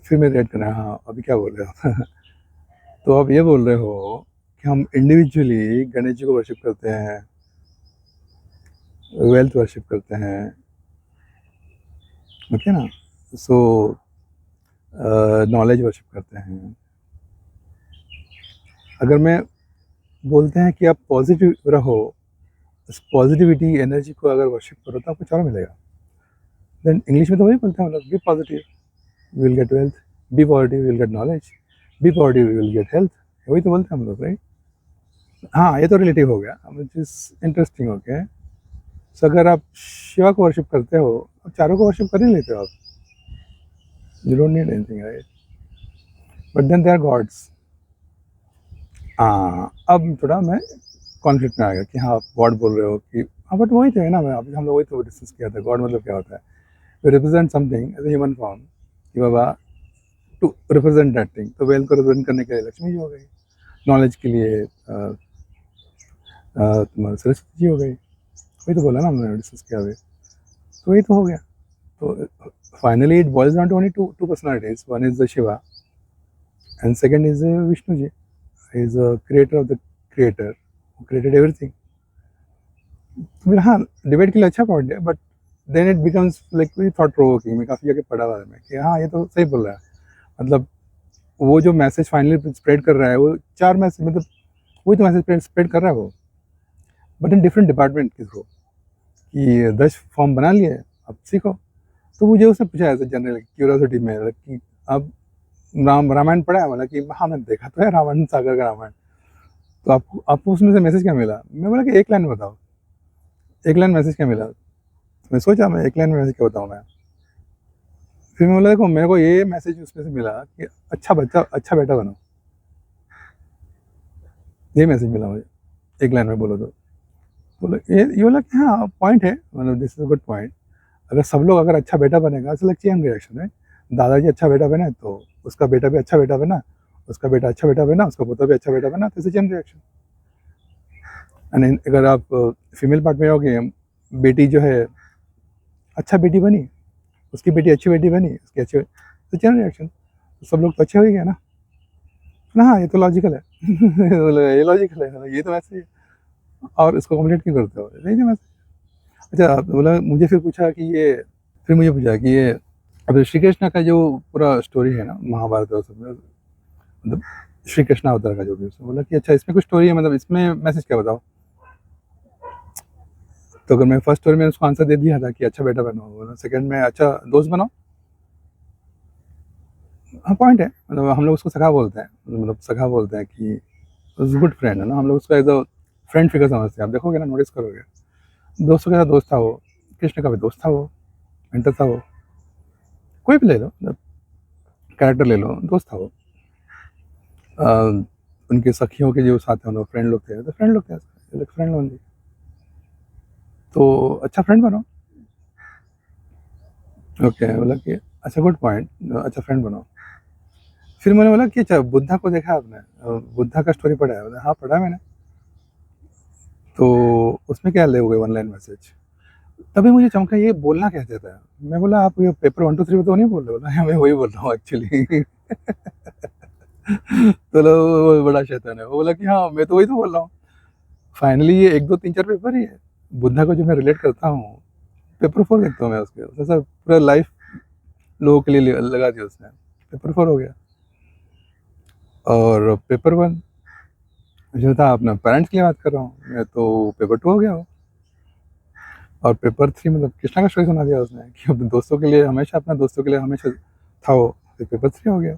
Speaker 1: फिर मैं रेड करना, हाँ अभी क्या बोल रहे हो? तो आप ये बोल रहे हो कि हम इंडिविजुअली गणेश जी को वर्शिप करते हैं, वेल्थ वर्शिप करते हैं, ओके ना, सो नॉलेज वर्शिप करते हैं। अगर मैं बोलते हैं कि आप पॉजिटिव रहो, उस पॉजिटिविटी एनर्जी को अगर वर्शिप करो तो आपको चारों मिलेगा। देन इंग्लिश में तो वही बोलते हैं हम लोग, be positive you will get wealth, be positive you will get knowledge, be positive you will get health, वही तो बोलते हैं हम लोग, राइट? हाँ, ये तो रिलेटिव हो गया, विच इज इंटरेस्टिंग, ओके। सो अगर आप शिवा को वर्शिप करते हो, आप चारों को वर्शिप कर ही लेते हो आप, you don't need anything, right? But then they are gods. हाँ, अब थोड़ा मैं कॉन्फ्लिक्ट में आ गया कि हाँ आप गॉड बोल रहे हो कि हाँ, बट वही तो है ना, मैं अभी हम लोग वही तो डिस्कस किया था, गॉड मतलब क्या होता है, we represent something as human form, कि बाबा टू रिप्रेजेंट दैट थिंग, तो वेल को रिप्रेजेंट करने के लिए लक्ष्मी जी हो गई, नॉलेज के लिए तुम्हारा सरस्वती जी हो गई, वही तो बोला ना हमने डिस्कस किया अभी, तो वही तो हो गया। तो finally it boils down to only two personalities, one is the Shiva and second is Vishnu ji, is creator of the creator, who created everything. तो मेरा हाँ डिबेट के लिए अच्छा पॉइंट है, but then it becomes like very thought provoking. मैं काफ़ी जगह पढ़ा हुआ है मैं कि हाँ ये तो सही बोल रहा है, मतलब वो जो मैसेज फाइनली स्प्रेड कर रहा है वो 4 मैसेज मतलब वही तो मैसेज स्प्रेड कर रहा है वो, बट इन डिफरेंट डिपार्टमेंट के थ्रू कि 10 फॉर्म बना लिए, अब सीखो। तो मुझे उसने पूछा ऐसे जनरल क्यूरियोसिटी में कि अब रामायण पढ़ा है? बोला कि हाँ मैंने देखा तो है रावण सागर का रामायण। तो आपको उसमें से मैसेज क्या मिला? मैं बोला कि एक लाइन बताओ, एक लाइन मैसेज क्या मिला? मैं सोचा मैं एक लाइन में मैसेज क्या बताऊँ मैं। फिर मैं बोला देखो मेरे को ये मैसेज उसमें से मिला कि अच्छा बच्चा अच्छा बेटा बनो, ये मैसेज मिला मुझे एक लाइन में बोलो तो। बोला ये बोला कि हाँ पॉइंट है, मतलब this is a good point. अगर सब लोग अगर अच्छा बेटा बनेगा इट्स लाइक चेन रिएक्शन है। दादाजी अच्छा बेटा बने तो उसका बेटा भी अच्छा बेटा बना, उसका बेटा अच्छा बेटा बना, उसका पोता भी अच्छा बेटा बना, तो चेन रिएक्शन। एंड अगर आप फीमेल पार्ट में जाओगे, बेटी जो है अच्छा बेटी बनी, उसकी बेटी अच्छी बेटी बनी, उसकी अच्छी, तो चेन रिएक्शन, तो सब लोग तो अच्छे हो ही गए ना। हाँ ये तो लॉजिकल है ये लॉजिकल है, ये तो वैसे ही है। और इसको कंप्लीट क्यों करते हो? नहीं नहीं वैसे। अच्छा बोला मुझे, फिर पूछा कि ये, फिर मुझे पूछा कि ये अब श्री कृष्ण का जो पूरा स्टोरी है ना महाभारत और सब में, मतलब श्री कृष्ण अवतार का जो भी, उसने बोला कि अच्छा इसमें कुछ स्टोरी है, मतलब इसमें मैसेज क्या बताओ। तो अगर मैं फर्स्ट स्टोरी में उसको आंसर दे दिया था कि अच्छा बेटा बनो, सेकंड में अच्छा दोस्त बनो, हाँ पॉइंट है, मतलब हम लोग उसको सखा बोलते हैं, मतलब सखा बोलते हैं कि गुड फ्रेंड है ना, हम लोग उसको एज अ फ्रेंड फिगर समझते हैं। आप देखोगे ना, नोटिस करोगे दोस्तों के साथ दोस्त था वो, कृष्ण का भी दोस्त था वो, मेंटर था वो, कोई भी ले लो कैरेक्टर ले लो, दोस्त था वो। उनके सखियों के जो साथ हैं, फ्रेंड लोग थे, तो फ्रेंड लोग थे, फ्रेंड लोग, तो अच्छा फ्रेंड बनो। ओके बोला कि अच्छा गुड पॉइंट, अच्छा फ्रेंड बनो। फिर मैंने बोला कि अच्छा बुद्धा को देखा आपने, बुद्धा का स्टोरी पढ़ा है? हाँ पढ़ा है मैंने। तो उसमें क्या लोगे वन लाइन मैसेज? तभी मुझे चमका ये बोलना क्या चाहता है। मैं बोला आप ये पेपर 1 2 3 तो नहीं बोल रहे? बोला मैं वही बोल रहा हूँ एक्चुअली तो वो बड़ा शैतान है, वो बोला कि हाँ मैं तो वही तो बोल रहा हूँ। फाइनली ये 1 2 3 4 पेपर ही है बुद्धा को जो मैं रिलेट करता हूँ, पेपर 4 देखता हूँ मैं उसके, सर पूरा लाइफ लोगों के लिए लगा दिया उसने। पेपर 4 हो गया, और पेपर 1 जो था अपना पेरेंट्स के लिए बात कर रहा हूँ मैं, तो पेपर 2 हो गया वो। और पेपर 3 मतलब कृष्णा का स्टोरी सुना दिया उसने कि अपने दोस्तों के लिए हमेशा, अपना दोस्तों के लिए हमेशा था वो, फिर पेपर 3 हो गया।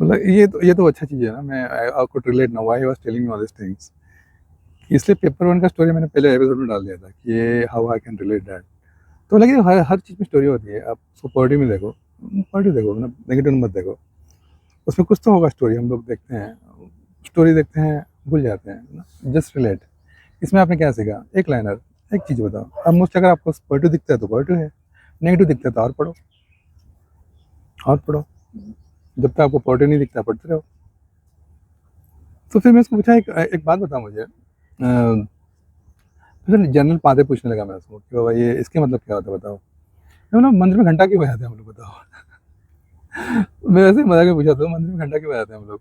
Speaker 1: मतलब ये तो अच्छा चीज़ है ना, मैं I could relate now why he was telling me all this things. इसलिए पेपर 1 का स्टोरी मैंने पहले एपिसोड में डाल दिया था कि ये how I can relate that. तो लगे हर चीज़ में स्टोरी होती है, आप उसको पॉजिटिव में देखो, पॉजिटिव देखो ना, नेगेटिव मत देखो। उसमें कुछ तो होगा स्टोरी, हम लोग देखते हैं स्टोरी, देखते हैं भूल जाते हैं ना, जस्ट रिलेट। इसमें आपने क्या सीखा? एक लाइनर, एक चीज़ बताओ। अब मुझसे अगर आपको पॉजिटिव दिखता है तो पॉजिटिव है, नेगेटिव दिखता है तो और पढ़ो, और पढ़ो, जब तक आपको पॉजिटिव नहीं दिखता पढ़ते रहो। तो फिर मैं उसको पूछा एक बात बताओ मुझे, फिर जनरल बातें पूछने लगा मैं उसको कि बाबा ये इसके मतलब क्या होता है बताओ। मैं बोला मंदिर में घंटा क्यों बजाते हैं हम लोग बताओ मैं वैसे ही मजा के पूछा था, मंदिर में घंटा क्यों बजाते हैं हम लोग?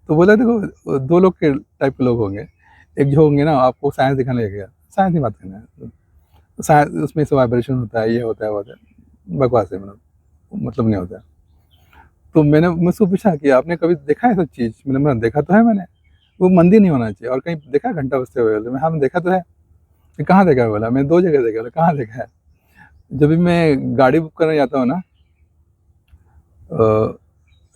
Speaker 1: तो बोला देखो 2 लोग के टाइप के लोग होंगे, एक जो होंगे ना आपको साइंस दिखाने लगेगा, साइंस की बात करना है, साइंस उसमें से वाइब्रेशन होता है, ये होता है वो होता है, बकवास है, मतलब नहीं होता है। तो मैंने मुझसे पूछा कि आपने कभी देखा है सब चीज़? मैंने देखा तो है मैंने, वो मंदिर नहीं होना चाहिए, और कहीं देखा है घंटा बजते हुए? मैं हाँ देखा तो है। कहाँ देखा है? बोला मैं 2 जगह देखा। बोला कहाँ देखा है? जब भी मैं गाड़ी बुक करने जाता हूँ ना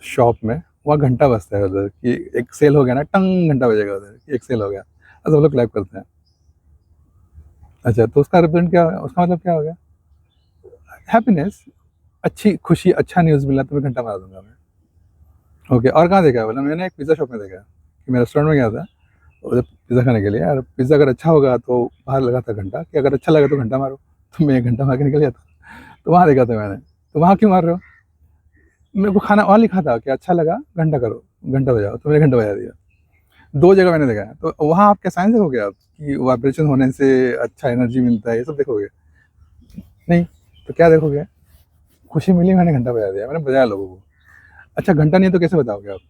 Speaker 1: शॉप में, वहाँ घंटा बजता है उधर कि एक सेल हो गया ना, टंग घंटा बजेगा उधर कि एक सेल हो गया, सब लोग क्लैप करते हैं। अच्छा तो उसका रिप्रेजेंट क्या, उसका मतलब क्या हो गया? हैप्पीनेस, अच्छी खुशी, अच्छा न्यूज़ मिला तो मैं घंटा मार दूंगा मैं। ओके और कहाँ देखा है? बोला मैंने एक पिज़्ज़ा शॉप में देखा है कि मैं रेस्टोरेंट में गया था उधर पिज़्ज़ा खाने के लिए, और पिज़्ज़ा अगर अच्छा होगा तो बाहर लगा था घंटा कि अगर अच्छा लगा तो घंटा मारो, तो मैं 1 घंटा मार के निकल जाता। तो वहाँ देखा था मैंने। तो वहाँ क्यों मार रहे हो? मेरे को खाना वहाँ लिखा था कि अच्छा लगा घंटा करो, घंटा बजाओ, तो मैंने घंटा बजा दिया। 2 जगह मैंने देखा है। तो वहाँ आप क्या साइंस देखोगे आप कि वाइब्रेशन होने से अच्छा एनर्जी मिलता है, ये सब देखोगे? नहीं। तो क्या देखोगे? खुशी मिली, मैंने घंटा बजा दिया, मैंने बजाया लोगों को। अच्छा घंटा नहीं है तो कैसे बताओगे आप?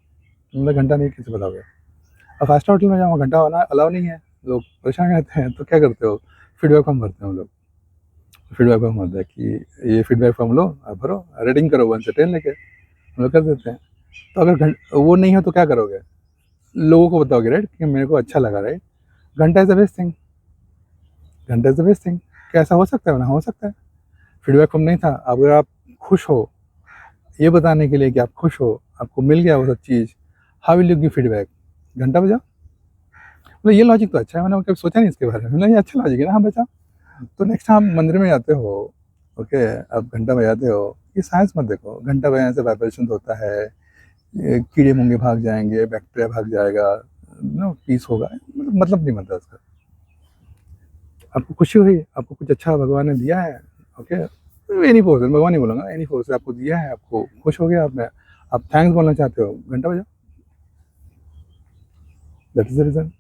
Speaker 1: मतलब घंटा नहीं कैसे बताओगे? अब 5 स्टार होटल में जाओ, घंटा वाला अलाउ नहीं है, लोग परेशान रहते हैं, तो क्या करते हो? फीडबैक फॉर्म भरते हैं हम लोग। फीडबैक फॉर्म होता है कि ये फीडबैक फॉर्म लो, आप भरो, रेटिंग करो 1 से 10 लेके, हम लोग कर देते हैं। तो अगर वो नहीं हो तो क्या करोगे? लोगों को बताओगे राइट कि मेरे को अच्छा लगा राइट। घंटा इज़ द बेस्ट थिंग, घंटा इज़ द बेस्ट थिंग। क्या ऐसा हो सकता है ना? हो सकता है। फीडबैक फॉर्म नहीं था, अगर आप खुश हो ये बताने के लिए कि आप खुश हो, आपको मिल गया वो सब चीज़, how will you give feedback? घंटा बजाओ। मतलब ये लॉजिक तो अच्छा है, मैंने कभी सोचा नहीं इसके बारे में। मतलब ये अच्छा लॉजिक है ना, हाँ बजाओ। तो नेक्स्ट टाइम आप मंदिर में जाते हो, ओके, आप घंटा बजाते हो, ये साइंस मत देखो। घंटा बजाने से वाइब्रेशन होता है, ये कीड़े मुंगे भाग जाएंगे, बैक्टीरिया भाग जाएगा, नो पीस होगा। मतलब नहीं बनता उसका। आपको खुशी हुई, आपको कुछ अच्छा भगवान ने दिया है, ओके, एनी फोर्स, भगवान नहीं बोलूँगा, एनी फोर्स आपको दिया है, आपको खुश हो गया आपने, आप थैंक्स बोलना चाहते हो, घंटा बजाओ। That is the reason.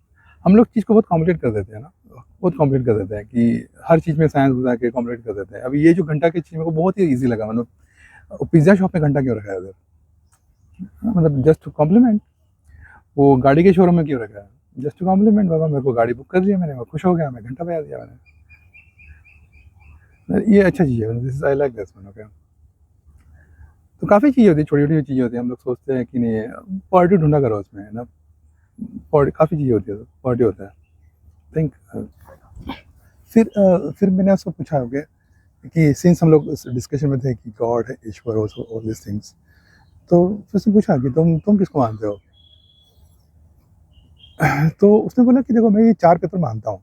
Speaker 1: हम लोग चीज़ को बहुत कॉम्प्लिकेट कर देते हैं ना, बहुत कॉम्प्लिकेट कर देते हैं कि हर चीज़ में साइंस घुसा के कॉम्प्लिकेट कर देते हैं। अभी ये जो घंटा की चीज़ मेरे को बहुत ही ईज़ी लगा, मतलब पिज़्ज़ा शॉप में घंटा क्यों रखा है उधर? हाँ, मतलब जस्ट टू कॉम्प्लीमेंट। वो गाड़ी के शोरूम में क्यों रखा है? जस्ट टू कॉम्प्लीमेंट, बाबा मेरे को गाड़ी बुक कर दिया मैंने, मैं खुश हो गया, मैं घंटा बजा दिया मैंने। ये अच्छा चीज़ है, this I like this one, okay. तो काफ़ी चीज़ें होती है, छोटी-छोटी चीज़ें होती हैं, हम लोग सोचते हैं कि नहीं पॉज़िटिव ढूँढा करो उसमें, है ना? काफ़ी चीज़ें होती है, पॉज़िटिव होता है। थिंक फिर मैंने उसको पूछा ओके कि सिंस हम लोग उस डिस्कशन में थे कि गॉड है, ईश्वर ऑल दिस थिंग्स, तो फिर उसने पूछा कि तुम किसको मानते हो? तो उसने बोला कि देखो मैं ये 4 पेपर मानता हूँ,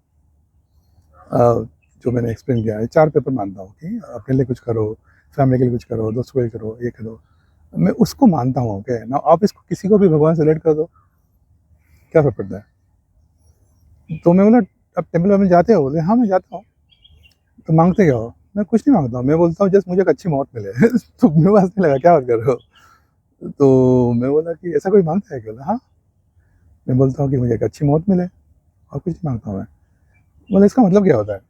Speaker 1: जो मैंने एक्सप्लेन किया है, 4 पेपर मानता हूँ कि अपने लिए कुछ करो, फैमिली के लिए कुछ करो, दोस्तों के लिए करो, ये करो। मैं उसको मानता हूँ, ओके। ना आप इसको किसी को भी भगवान से रिलेट कर दो, क्या फ़र्क पड़ता है? तो मैं बोला अब टेम्पल में जाते हो? बोले हाँ, मैं जाता हूँ। तो माँगते क्या हो? मैं कुछ नहीं माँगता हूँ, मैं बोलता हूँ जस्ट मुझे एक अच्छी मौत मिले। तो मेरे को हँसने लगा, क्या बात कर रहे हो? तो मैं बोला कि ऐसा कोई माँगता है क्या? बोला हाँ, मैं बोलता हूँ कि मुझे एक अच्छी मौत मिले और कुछ नहीं माँगता हूँ मैं। बोला इसका मतलब क्या होता है?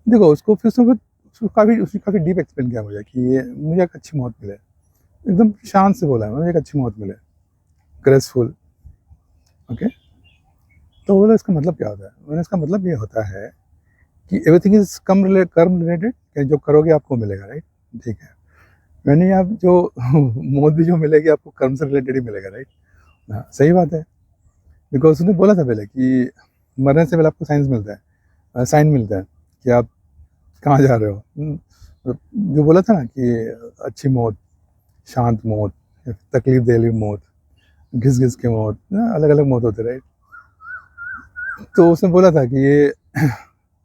Speaker 1: देखो उसको फिर उसने काफ़ी डीप एक्सप्लेन किया मुझे कि ये मुझे एक अच्छी मौत मिले। एकदम शान से बोला है, मुझे एक अच्छी मौत मिले, ग्रेसफुल, ओके। तो बोला इसका मतलब क्या होता है? मैंने इसका मतलब ये होता है कि एवरीथिंग इज़ कर्म रिलेटेड, कि जो करोगे आपको मिलेगा, राइट? ठीक है। मैंने आप जो मौत भी जो मिलेगी आपको कर्म से रिलेटेड ही मिलेगा, राइट? हाँ, सही बात है। बिकॉज़ उसने बोला था पहले कि मरने से पहले आपको साइन मिलता है कि आप कहाँ जा रहे हो। मतलब जो बोला था ना कि अच्छी मौत, शांत मौत, तकलीफ दे वाली मौत, घिस-घिस के मौत, ना अलग-अलग मौत होते हैं, राइट? तो उसने बोला था कि ये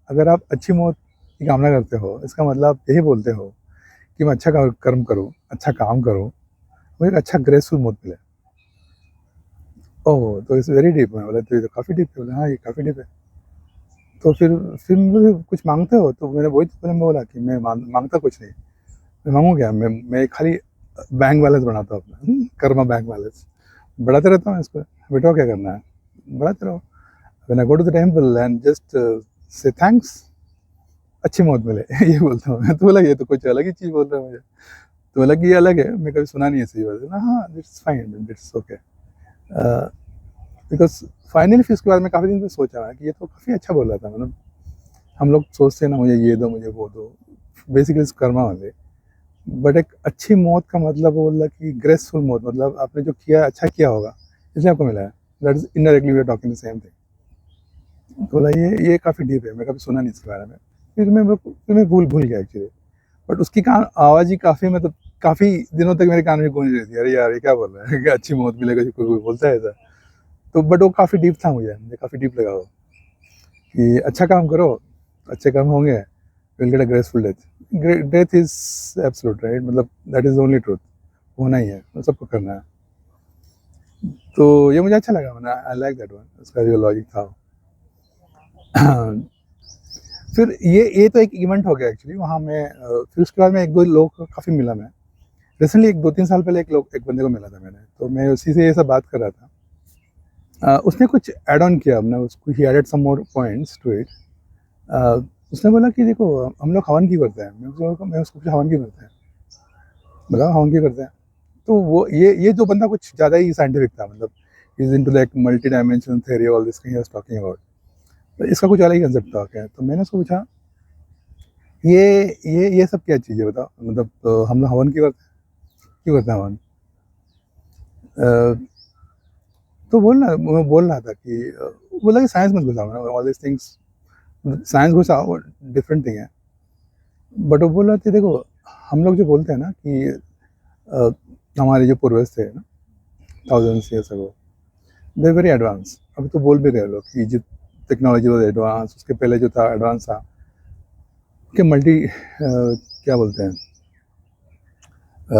Speaker 1: अगर आप अच्छी मौत की कामना करते हो, इसका मतलब आप यही बोलते हो कि मैं अच्छा कर्म करूँ, अच्छा काम करूँ, मुझे एक अच्छा ग्रेसफुल मौत मिले। ओह! तो इट्स वेरी डीप। मैं बोला तो ये तो काफ़ी डीप है। बोला हाँ, ये काफ़ी डीप है। तो फिर मुझे कुछ माँगते हो? तो मैंने वही तो पहले बोला कि मैं माँगता कुछ नहीं। मैं माँगू क्या? मैं खाली बैंक बैलेंस बढ़ाता हूँ अपना, कर्मा बैंक बैलेंस। बढ़ाते रहता हूँ इसको, बताओ क्या करना है? बढ़ाते रहो। When I go to the temple and just say thanks, अच्छी मौत मिले। ये बोलता हूँ मैं। तो बोला ये तो कुछ अलग ही चीज़ बोल रहा है मुझे। तो बोला कि ये अलग है, मैं कभी सुना नहीं है ऐसी बात। हाँ, it's fine, it's okay. Because finally फिर उसके बाद मैं काफ़ी दिन से सोचा कि ये तो काफ़ी अच्छा बोल रहा था। मतलब हम लोग सोचते हैं ना मुझे ये दो, मुझे वो दो, बेसिकली कर्मा वाले। बट एक अच्छी मौत का मतलब वो बोला कि ग्रेसफुल मौत, मतलब आपने जो किया अच्छा किया होगा, इसलिए आपको मिला है। That is indirectly we are talking the same thing. तो बोला ये काफ़ी डीप है, मैं कभी सुना नहीं इसके बारे में। फिर मैं भूल गया एक्चुअली। बट उसकी आवाज़ ही काफ़ी, मतलब काफ़ी दिनों तक मेरे कान में गूंज रही थी, अरे यार ये क्या बोल रहा है? कि अच्छी मौत मिलेगा, कोई बोलता है ऐसा? तो बट वो काफ़ी डीप था, मुझे काफ़ी डीप लगा वो कि अच्छा काम करो, अच्छे काम होंगे, will get a graceful death. Death is absolute, right? मतलब दैट इज ओनली ट्रूथ, होना ही है, वो सबको करना है। तो ये मुझे अच्छा लगा, मैंने आई लाइक दैट वन, उसका जो लॉजिक था। फिर ये तो एक इवेंट हो गया एक्चुअली वहाँ में। फिर उसके बाद में एक दो लोग को काफ़ी मिला मैं रिसेंटली, एक 2-3 साल पहले एक बंदे को मिला था मैंने, तो मैं उसी से ये सब बात कर रहा था। उसने कुछ ऐड ऑन किया, हमने उसको ही added some more points to it. उसने बोला कि देखो हम लोग हवन क्यों करते हैं? मैं उसको पूछा हवन क्यों करते हैं? बोला हवन क्यों करते हैं? तो वो ये जो बंदा कुछ ज़्यादा ही साइंटिफिक था, मतलब is into like multi dimensional theory, all this he was talking about. तो इसका कुछ अलग ही कंसेप्ट था क्या? तो मैंने उसको पूछा ये सब क्या चीज़ है बताओ? मतलब हम लोग हवन क्यों करते हैं? क्यों करते हैं हवन? तो मैं बोल रहा था कि बोला कि साइंस मत घुसाओ, ऑल दिस थिंग्स, साइंस घुसाओ डिफरेंट थिंग है। बट वो बोल रहे थे देखो, हम लोग जो बोलते हैं ना कि अ, हमारे जो पूर्वज थे ना, thousands years ago, they very advance. अभी तो बोल भी रहे लोग कि जो टेक्नोलॉजी वॉज एडवांस, उसके पहले जो था एडवांस था कि क्या बोलते हैं,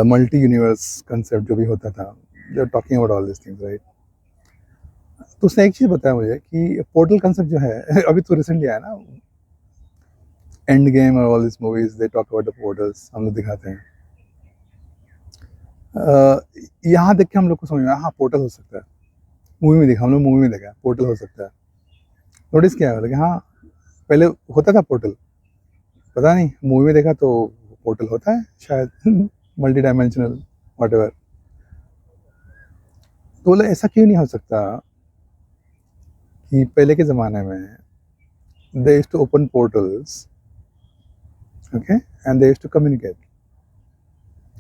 Speaker 1: मल्टी यूनिवर्स कंसेप्ट जो भी होता था, जो talking about all this things, right. तो उसने एक चीज़ बताया मुझे कि पोर्टल कंसेप्ट जो है अभी तो रिसेंटली आया ना, एंड गेम और all this movies they talk about the portals, हम लोग दिखाते हैं। यहाँ देख के हम लोग को समझ में आया हाँ पोर्टल हो सकता है। मूवी में देखा, हम लोग मूवी में देखा पोर्टल हो सकता है। नोटिस किया कि हाँ पहले होता था पोर्टल, पता नहीं, मूवी में देखा तो पोर्टल होता है शायद मल्टी डायमेंशनल वॉट एवर। तो बोले ऐसा क्यों नहीं हो सकता कि पहले के ज़माने में they used to open portals, okay, and they used to communicate.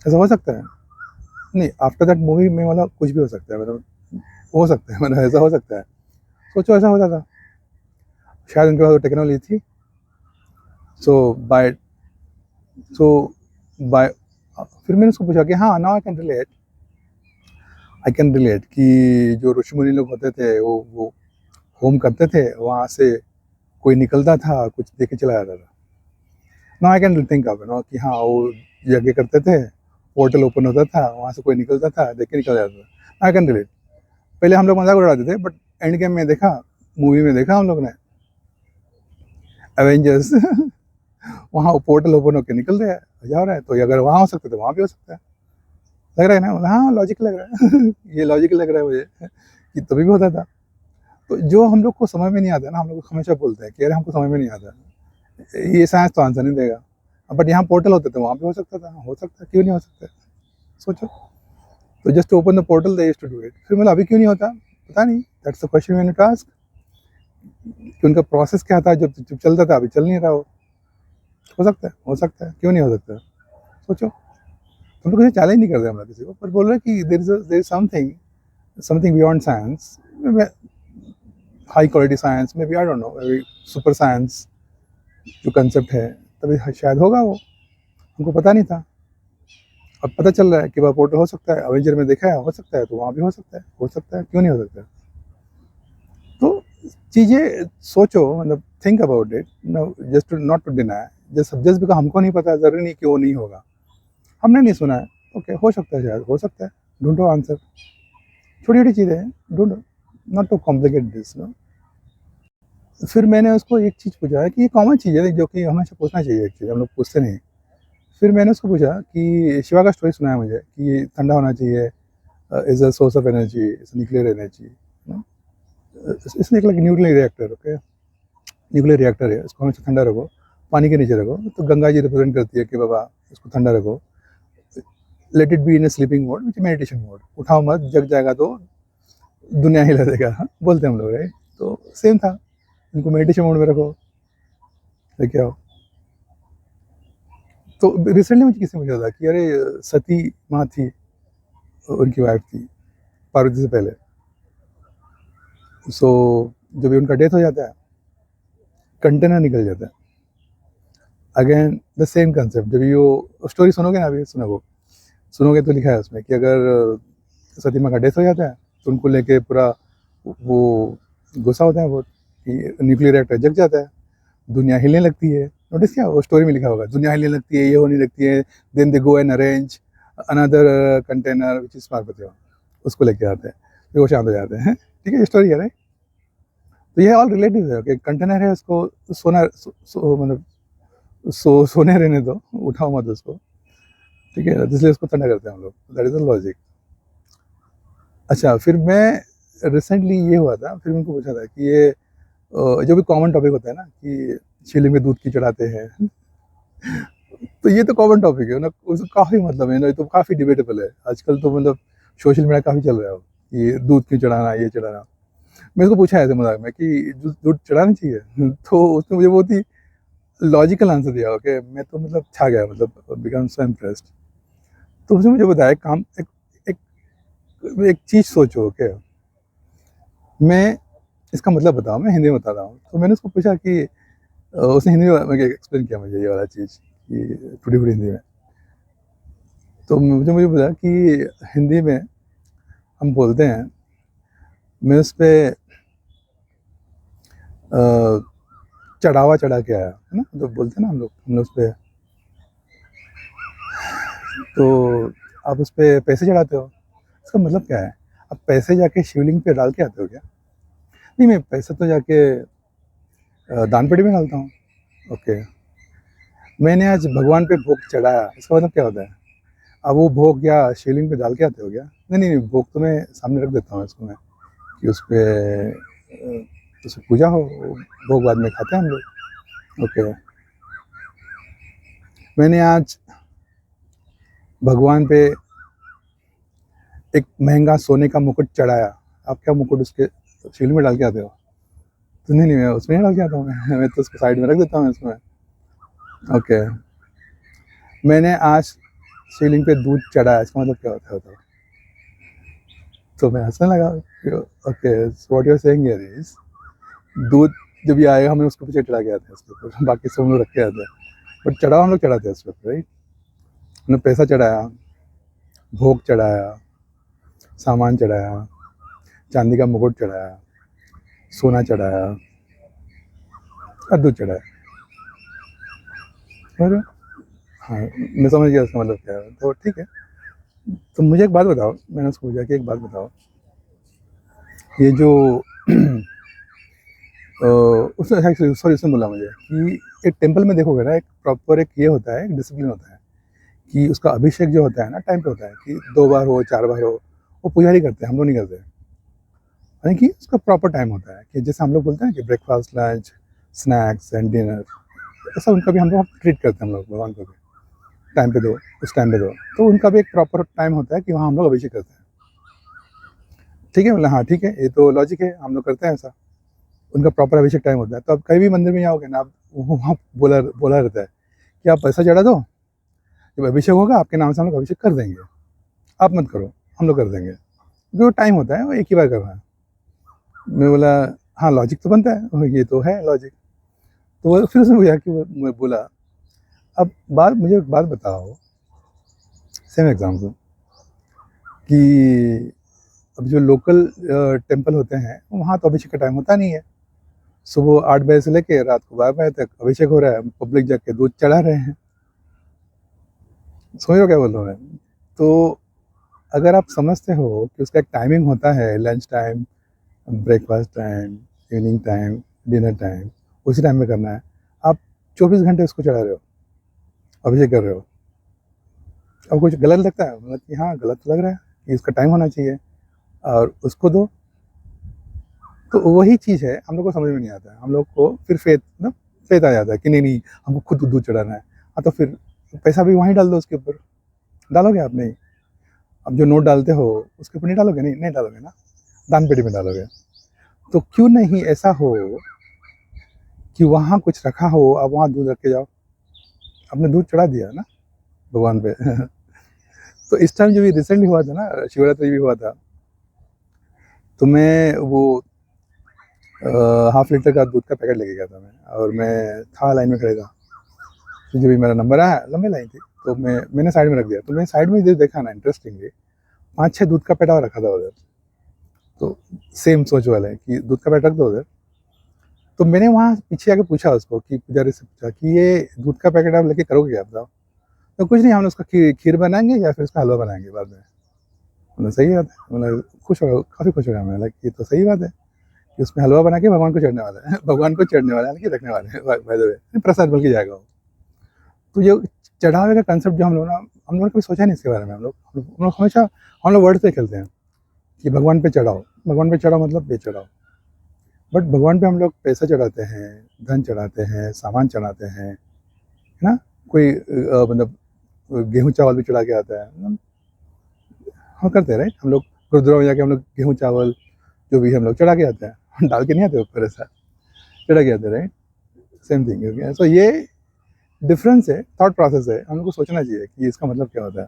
Speaker 1: ऐसा हो सकता है? नहीं, आफ्टर दैट मूवी में वाला कुछ भी हो सकता है, मतलब हो सकता है, मतलब ऐसा हो सकता है। सोचो ऐसा होता था, शायद उनके पास टेक्नोलॉजी थी। सो बाय सो बाय फिर मैंने उसको पूछा कि हाँ नाउ आई कैन रिलेट कि जो ऋषि मुनि लोग होते थे वो होम करते थे, वहाँ से कोई निकलता था, कुछ दे के चला जाता था। Now I can think of कि हाँ वो यज्ञ करते थे, पोर्टल ओपन होता था, वहाँ से कोई निकलता था, देख के निकल जाता था। I can relate. पहले हम लोग मजाक उड़ाते थे, बट एंड गेम में देखा, मूवी में देखा हम लोग ने, एवेंजर्स वहाँ पोर्टल ओपन होकर निकल रहा है, जा रहा है, तो अगर वहाँ हो सकता है तो वहाँ भी हो सकता है। लग रहा है ना? हाँ लॉजिक लग रहा है ये लॉजिक लग रहा है मुझे कि तभी भी होता था। तो जो हम लोग को समझ में नहीं आता ना, हम लोग हमेशा बोलते हैं कि अरे हमको समझ में नहीं आता, ये साइंस तो आंसर नहीं देगा। बट यहाँ पोर्टल होते थे, वहाँ भी हो सकता था, हो सकता है, क्यों नहीं हो सकता? सोचो। तो just open the portal they used to do it. फिर मतलब अभी क्यों नहीं होता, पता नहीं, that's the question we need to ask, कि उनका प्रोसेस क्या था जब चलता था, अभी चल नहीं रहा हो सकता है, हो सकता है, क्यों नहीं हो सकता? सोचो। हम लोग किसी चैलेंज नहीं करते, हम लोग किसी को, पर बोल रहे हैं कि there is something beyond science, high quality science, maybe I don't know, maybe super science जो कंसेप्ट है, तभी शायद होगा वो, हमको पता नहीं था। अब पता चल रहा है कि वह पोर्टल हो सकता है, अवेंजर में देखा है हो सकता है, तो वहाँ भी हो सकता है, क्यों नहीं हो सकता? तो चीज़ें सोचो, मतलब think about it, just not to deny, just because हमको नहीं पता जरूरी नहीं कि वो नहीं होगा। हमने नहीं सुना है, ओके, हो सकता है, शायद हो सकता है, ढूंढो आंसर। छोटी छोटी चीज़ें हैं, ढूंढो, not to complicate this no. फिर मैंने उसको एक चीज़ पूछा है कि ये कॉमन चीज़ है जो कि हमेशा पूछना चाहिए, एक्चुअली हम लोग पूछते नहीं। फिर मैंने उसको पूछा कि शिवा का स्टोरी सुना है मुझे कि ठंडा होना चाहिए, is a source of energy, is nuclear energy, इसमें एक nuclear reactor, okay, nuclear reactor है, इसको हमेशा ठंडा रखो, पानी के नीचे रखो। तो गंगा जी रिप्रेजेंट करती है कि बाबा इसको ठंडा रखो, let it be in A sleeping mode which meditation mode, उठाओ मत, जग जाएगा तो दुनिया हिला देगा बोलते हैं हम लोग, राइट। तो सेम था, इनको मेडिटेशन मोड में रखो, लेके आओ। तो रिसेंटली मुझे किसी ने पूछा था कि अरे सती माँ थी, उनकी वाइफ थी पार्वती से पहले, सो जब भी उनका डेथ हो जाता है, कंटेनर निकल जाता है। अगेन द सेम कंसेप्ट, जब ये वो स्टोरी सुनोगे ना, अभी सुनोगे तो लिखा है उसमें कि अगर सती माँ का डेथ हो जाता है तो उनको लेके पूरा वो गुस्सा होता है बहुत कि न्यूक्लियर रिएक्टर जग जाता है, दुनिया हिलने लगती है। नोटिस किया, वो स्टोरी में लिखा होगा, दुनिया हिलने लगती है, ये होने लगती है, then they go and arrange another container which is Parvati, उसको लेके आते हैं, फिर वो शांत हो जाते हैं। ठीक है, स्टोरी है, राइट। तो ये ऑल रिलेटिव है कि कंटेनर है, उसको सोना मतलब सोने रहने दो, उठाओ मत उसको, ठीक है, इसलिए उसको ठंडा करते हैं हम लोग, दैट इज द लॉजिक। अच्छा, फिर मैं रिसेंटली ये हुआ था, फिर उनको पूछा था कि ये जो भी कॉमन टॉपिक होता है ना कि शिवलिंग में दूध क्यों चढ़ाते हैं तो ये तो कॉमन टॉपिक है ना, उसका काफ़ी मतलब है ना, ये तो काफ़ी डिबेटेबल है आजकल, तो मतलब सोशल मीडिया काफ़ी चल रहा है कि दूध क्यों चढ़ाना, ये चढ़ाना। मैं उसको पूछा ऐसे मजाक में कि दूध चढ़ाना चाहिए तो उसने मुझे बहुत ही लॉजिकल आंसर दिया, ओके, मैं तो मतलब छा गया, मतलब बिकम सो इम्प्रेस्ड। तो उसने मुझे बताया काम, एक एक चीज़ सोचो ओके, मैं इसका मतलब बताओ, मैं हिंदी में बताता हूँ। तो मैंने उसको पूछा कि उसने हिंदी में एक्सप्लेन किया मुझे ये वाला चीज़ कि टूटी-फूटी हिंदी में। तो मुझे मुझे बताया कि हिंदी में हम बोलते हैं, मैं उस पे चढ़ावा चढ़ा के आया, है ना? तो बोलते हैं ना हम लोग उस पे, तो आप उस पे पैसे चढ़ाते हो, इसका मतलब क्या है? आप पैसे जाके शिवलिंग पे डाल के आते हो क्या? नहीं, मैं पैसा तो जाके दान पेटी में डालता हूँ। ओके, मैंने आज भगवान पे भोग चढ़ाया, इसका मतलब क्या होता है? अब वो भोग या शिवलिंग पे डाल के आते हो क्या? नहीं, नहीं, नहीं, भोग तो मैं सामने रख देता हूँ इसको मैं, कि उस पे उस पे पूजा हो, भोग बाद में खाते हैं हम लोग। ओके, मैंने आज भगवान पे एक महँगा सोने का मुकुट चढ़ाया, आप क्या मुकुट उसके शिवलिंग में डाल के आते हो? तो नहीं, नहीं, मैं उसमें नहीं डाल के आता हूँ मैं मैं तो उसको साइड में रख देता हूँ इसमें। ओके, मैंने आज शिवलिंग पे दूध चढ़ाया, इसका मतलब क्या होता है बताओ? तो मैं हँसने लगा कि okay, so what you are saying here is दूध जब ये आएगा हमें उसके पीछे चढ़ा के आते हैं उसके ऊपर, बाकी सब हम लोग रख के आते हैं, बट चढ़ावा हम लोग चढ़ाते हैं उसके ऊपर, राइट? हमने पैसा चढ़ाया, भोग चढ़ाया, सामान चढ़ाया, चांदी का मुकुट चढ़ाया, सोना चढ़ाया और दूध चढ़ाया। और हाँ, मैं समझ गया उसका मतलब क्या है, तो ठीक है। तो मुझे एक बात बताओ, मैंने उसको पूछा कि एक बात बताओ, ये जो उसने सॉरी उसने बोला मुझे कि एक टेम्पल में देखोगे ना, एक प्रॉपर एक ये होता है, एक डिसिप्लिन होता है कि उसका अभिषेक जो होता है ना टाइम पे होता है, कि 2 बार हो 4 बार हो, वो पुजारी करते हैं, हम लोग नहीं करते। यानी कि उसका प्रॉपर टाइम होता है, कि जैसे हम लोग बोलते हैं कि breakfast, lunch, snacks and dinner, ऐसा उनका भी हम लोग ट्रीट करते हैं, हम लोग भगवान को भी टाइम पे दो, उस टाइम पे दो। तो उनका भी एक प्रॉपर टाइम होता है कि वहाँ हम लोग अभिषेक करते हैं। ठीक है, मतलब हाँ ठीक है, ये तो लॉजिक है, हम लोग करते हैं ऐसा। उनका प्रॉपर अभिषेक टाइम होता है। तो आप कहीं भी मंदिर में जाओगे ना, आप वहाँ बोला बोला रहता है कि आप पैसा चढ़ा दो, जब अभिषेक होगा आपके नाम से हम लोग अभिषेक कर देंगे, आप मत करो, हम लोग कर देंगे। जो टाइम होता है वो एक ही बार करना है। मैं बोला हाँ, लॉजिक तो बनता है, ये तो है लॉजिक। तो वो फिर उसने बोला कि मैं बोला, अब बात मुझे एक बात बताओ, सेम एग्जाम्पल, कि अब जो लोकल टेम्पल होते हैं वहाँ तो अभिषेक का टाइम होता नहीं है। सुबह 8 बजे से लेके रात को 12 बजे तक अभिषेक हो रहा है, पब्लिक जाके दूध चढ़ा रहे हैं। समझ रहे हो क्या बोल रहा हूँ मैं? तो अगर आप समझते हो कि उसका एक टाइमिंग होता है, lunch time, breakfast time, evening time, dinner time, उसी टाइम में करना है, आप 24 घंटे उसको चढ़ा रहे हो, अभिषेक कर रहे हो। अब कुछ गलत लगता है? मतलब कि हाँ, गलत लग रहा है कि इसका टाइम होना चाहिए और उसको दो। तो वही चीज़ है, हम लोग को समझ में नहीं आता है। हम लोग को फिर फेथ ना, फेथ आ जाता है कि नहीं, नहीं, हमको खुद दूध चढ़ाना है। हाँ, तो फिर पैसा भी वहीं डाल दो उसके ऊपर। डालोगे आप? नहीं। अब जो नोट डालते हो उसके ऊपर नहीं डालोगे? नहीं, नहीं डालोगे ना, दान पेटी में डालोगे। तो क्यों नहीं ऐसा हो कि वहाँ कुछ रखा हो, आप वहाँ दूध रख के जाओ, आपने दूध चढ़ा दिया ना भगवान पे। तो इस टाइम जो भी रिसेंटली हुआ था ना, शिवरात्रि भी हुआ था, तो मैं वो हाफ लीटर का दूध का पैकेट लेके गया था मैं, और मैं था लाइन में खड़े था। तो जब भी मेरा नंबर आया, लंबी लाइन थी, तो मैंने साइड में रख दिया। तो मैं साइड में जो देखा ना, इंटरेस्टिंगली 5-6 दूध का पैकेट और रखा था उधर। तो सेम सोच वाले हैं कि दूध का पैकेट रख दो उधर। तो मैंने वहाँ पीछे आके पूछा उसको, कि पुजारी से पूछा कि ये दूध का पैकेट आप लेके करोगे क्या, बताओ? तो कुछ नहीं, हम उसका खीर बनाएंगे या फिर उसका हलवा बनाएंगे बाद में। मतलब सही बात है, मतलब खुश हो, काफ़ी खुश हो गया मैं, लाइक ये तो सही बात है कि उसमें हलवा बना के भगवान को चढ़ने वाला है। भगवान को चढ़ने वाला है कि रखने वाले हैं, बाय द वे प्रसाद बल्कि जाएगा वो। तो ये चढ़ावे का कंसेप्ट जो हम लोगों ने कभी सोचा नहीं इसके बारे में। हम लोग हमेशा हम लोग वर्ड से खेलते हैं कि भगवान पे चढ़ाओ, भगवान पे चढ़ाओ मतलब पे चढ़ाओ। बट भगवान पे हम लोग पैसा चढ़ाते हैं, धन चढ़ाते हैं, सामान चढ़ाते हैं, है ना? कोई मतलब गेहूँ चावल भी चढ़ा के आता है, हम करते हैं राइट। हम लोग गुरुद्वारा में जाके हम लोग गेहूँ चावल जो भी हम लोग चढ़ा के आते हैं, डाल के नहीं आते ऊपर, ऐसा चढ़ा के आते हैं, राइट? Same thing. सो ये डिफरेंस है, थॉट प्रोसेस है, हम लोग को सोचना चाहिए कि इसका मतलब क्या होता है।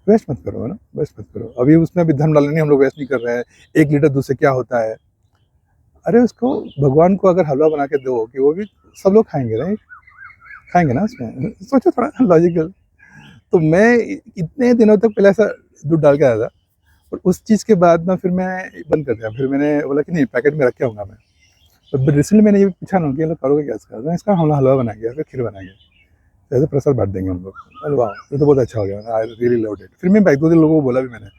Speaker 1: वेस्ट मत करो, है ना, वेस्ट मत करो। अभी उसमें भी धर्म डालना नहीं, हम लोग वेस्ट नहीं कर रहे हैं। 1 लीटर दूध से क्या होता है? अरे उसको भगवान को अगर हलवा बना के दो कि वो भी सब लोग खाएँगे, राइट? खाएँगे ना उसमें, सोचो थोड़ा लॉजिकल। तो मैं इतने दिनों तक पहले ऐसा दूध डाल के आया था, और उस चीज़ के बाद ना फिर मैं बंद कर दिया। फिर मैंने बोला कि नहीं, पैकेट में रख के आऊँगा मैं। तो रिसेंटली मैंने ये पूछा ना कि ये लोग करोगे क्या इसका? तो इसका हम लोग हलवा बनाएँगे या फिर खीर बनाएँगे, तो ऐसे प्रसाद बाँट देंगे हम लोग। अरे वाह! ये तो बहुत अच्छा हो गया, आई रियली लव्ड इट। फिर मैं 1-2 दिन लोगों को बोला भी मैंने,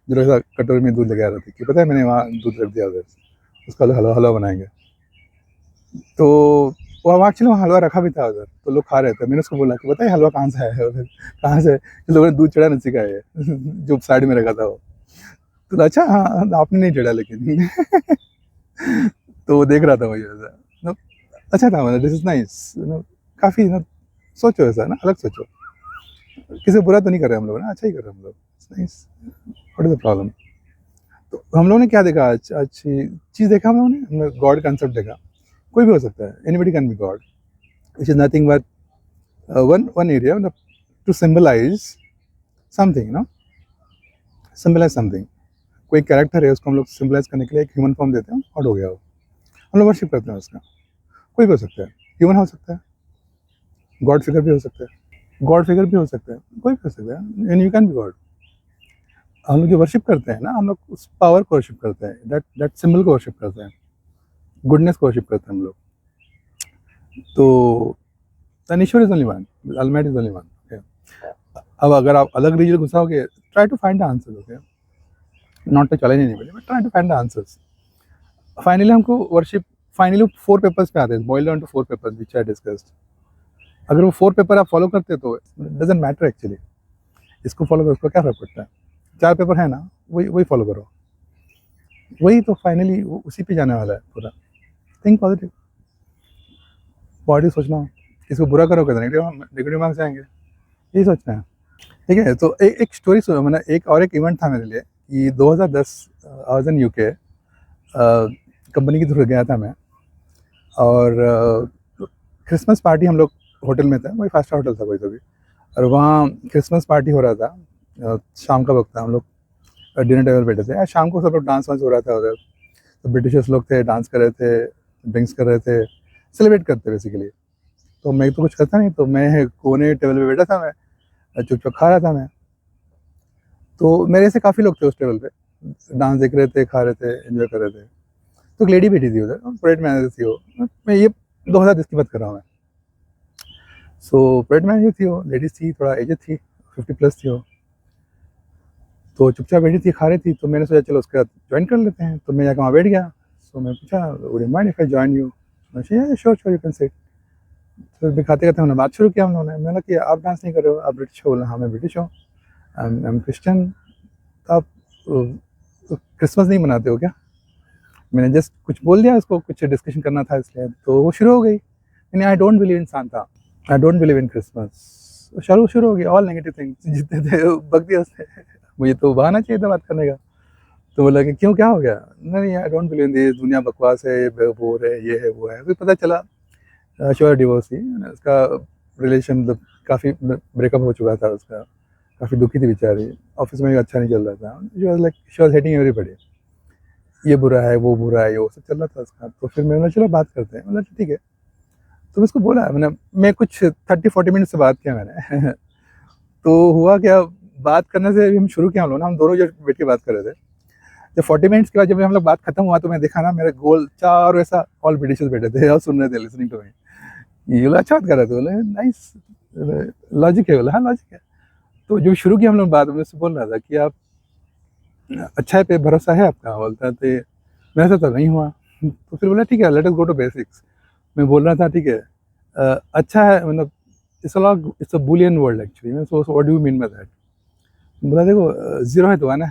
Speaker 1: जो लोग ऐसा कटोरी में दूध लेके आ रहे थे, कि पता है मैंने वहाँ दूध रख दिया उधर, उसका हलवा हलवा बनाएँगे। तो वो एक्चुअली वहाँ हलवा रखा भी था उधर, तो लोग खा रहे थे। मैंने उसको बोला कि पता है हलवा कहाँ से आया है उधर? कहाँ से? इन लोगों ने दूध चढ़ा नहीं सिखाया है जो साइड में रखा था वो। तो अच्छा हाँ, आपने नहीं चढ़ा लेकिन तो वो देख रहा था वही वैसा। नो अच्छा था, मतलब दिस इज़ नाइस, काफ़ी सोचो ऐसा ना, अलग सोचो। किसी को बुरा तो नहीं कर रहे हम लोग ना, अच्छा ही कर रहे हैं हम लोग। It's nice, what is the problem? तो हम लोगों ने क्या देखा आज? अच्छी चीज़ देखा हम लोगों ने, हमने गॉड कंसेप्ट देखा। कोई भी हो सकता है, anybody can be god, which is nothing but one area to symbolize something, symbolize something. कोई कैरेक्टर है, उसको हम लोग सिंबलाइज़ करने के लिए एक ह्यूमन फॉर्म देते हैं, गॉड हो गया वो। हम लोग वर्शिप करते हैं उसका। कोई भी हो सकता है, ह्यूमन हो सकता है, गॉड फिगर भी हो सकता है, गॉड फिगर भी हो सकता है, कोई भी हो सकता है, and you can be God. हम लोग जो वर्शिप करते हैं ना, हम लोग उस पावर को वर्शिप करते हैं, दैट दैट सिंबल को वर्शिप करते हैं, गुडनेस को वर्शिप करते हैं हम लोग। तो एन ईश्वर is only one, almighty is only one, okay. अब अगर आप अलग रीजन घुसाओगे, try to find the answer, okay, not to challenge anybody but try to find the answers. Finally हमको वर्शिप, फाइनली 4 पेपर्स पे आते हैं, boil down to 4 papers which I discussed. अगर वो 4 पेपर आप फॉलो करते हो तो डजंट मैटर एक्चुअली, इसको फॉलो करो, उसको क्या फर्क पड़ता है? 4 पेपर है ना, वही वही फॉलो करो, वही तो फाइनली उसी पे जाने वाला है पूरा। थिंक पॉजिटिव, पॉजिटिव सोचना, इसको बुरा करोगे तो नेगेटिव नेगेटिव मार्क्स आएंगे, यही सोचना है। ठीक है, तो एक स्टोरी सुनो, मैंने एक इवेंट था मेरे लिए कि 2010 I was in UK, company के थ्रू गया था मैं, और क्रिसमस पार्टी हम लोग होटल में थे, वही 5 स्टार होटल था कोई तो भी, और वहाँ क्रिसमस पार्टी हो रहा था। शाम का वक्त था, हम लोग डिनर टेबल बैठे थे, शाम को सब लोग डांस वांस हो रहा था उधर। तो ब्रिटिशर्स लोग थे, डांस कर रहे थे, ड्रिंक्स कर रहे थे, सेलिब्रेट करते बेसिकली। तो मैं तो कुछ करता नहीं, तो मैं कोने टेबल पे बैठा था, मैं चुप-चाप खा रहा था मैं। तो मेरे से काफ़ी लोग थे उस टेबल पे, डांस देख रहे थे, खा रहे थे, एन्जॉय कर रहे थे। तो एक लेडी बैठी थी उधर, परेड मैनेजर थी वो, मैं ये 2010 की बात कर रहा हूँ मैं। सो परेड मैनेजर थी वो, लेडीज़ थी, थोड़ा एजेड थी, 50 प्लस थी वो। तो चुपचाप बैठी थी, खा रही थी, तो मैंने सोचा चलो उसके बाद जॉइन कर लेते हैं, तो मैं जाके वहाँ बैठ गया। सो मैं पूछा, would you mind if I join you? Sure sure, you can sit. तो फिर खाते-खाते हमने बात शुरू किया हम लोगों ने। मैंने कहा कि आप डांस नहीं कर रहे हो, आप ब्रिटिश हो? बोला हाँ, मैं ब्रिटिश हूँ, आई एम क्रिश्चियन। तो आप क्रिसमस नहीं मनाते हो क्या? मैंने जस्ट कुछ बोल दिया उसको, कुछ डिस्कशन करना था इसलिए, तो वो शुरू हो गई, यानी आई don't believe in Santa, I don't believe in Christmas. शुरू शुरू हो गई, ऑल नेगेटिव थिंग्स जितने थे बक दिया उसने। मुझे तो बहाना चाहिए था बात करने का। तो बोला कि क्यों, क्या हो गया? नहीं, I don't believe in this, दुनिया बकवास है, ये बोर है, ये है, वो है। फिर पता चला श्योर डिवोर्स थी उसका, रिलेशन मतलब काफ़ी ब्रेकअप हो चुका था उसका, काफ़ी दुखी थी बेचारी, ऑफिस में भी अच्छा नहीं चल रहा था, शी वाज हेटिंग एवरीबॉडी, ये बुरा है, वो बुरा है, ये वो सब चल रहा था उसका। तो फिर मैंने बोला चलो बात करते हैं, मतलब ठीक है। तो मैं उसको बोला, मैं कुछ 30-40 मिनट से बात किया मैंने तो हुआ क्या, बात करने से हम शुरू किया हम लोग ना, हम दोनों जो बैठ के बात कर रहे थे, जब 40 मिनट्स के बाद जब हम लोग बात खत्म हुआ, तो मैं देखा ना मेरे गोल चार ऐसा ऑल ब्रिटिशर्स बैठे थे और सुन रहे थे, लिसनिंग टू मी। ये बोला अच्छा बात कर रहे थे, बोले नाइस, लॉजिक है, बोला हाँ लॉजिक है। तो जो शुरू किया हम लोग बात, मैं उससे बोल रहा था कि आप अच्छा है, पे भरोसा है आपका? बोलता थे वैसा तो नहीं हुआ। तो फिर बोला ठीक है, let us go to basics. मैं बोल रहा था ठीक है, अच्छा है, मतलब it's a Boolean world actually. मैं so what do you mean by that? बोला देखो, जीरो है तो वन है,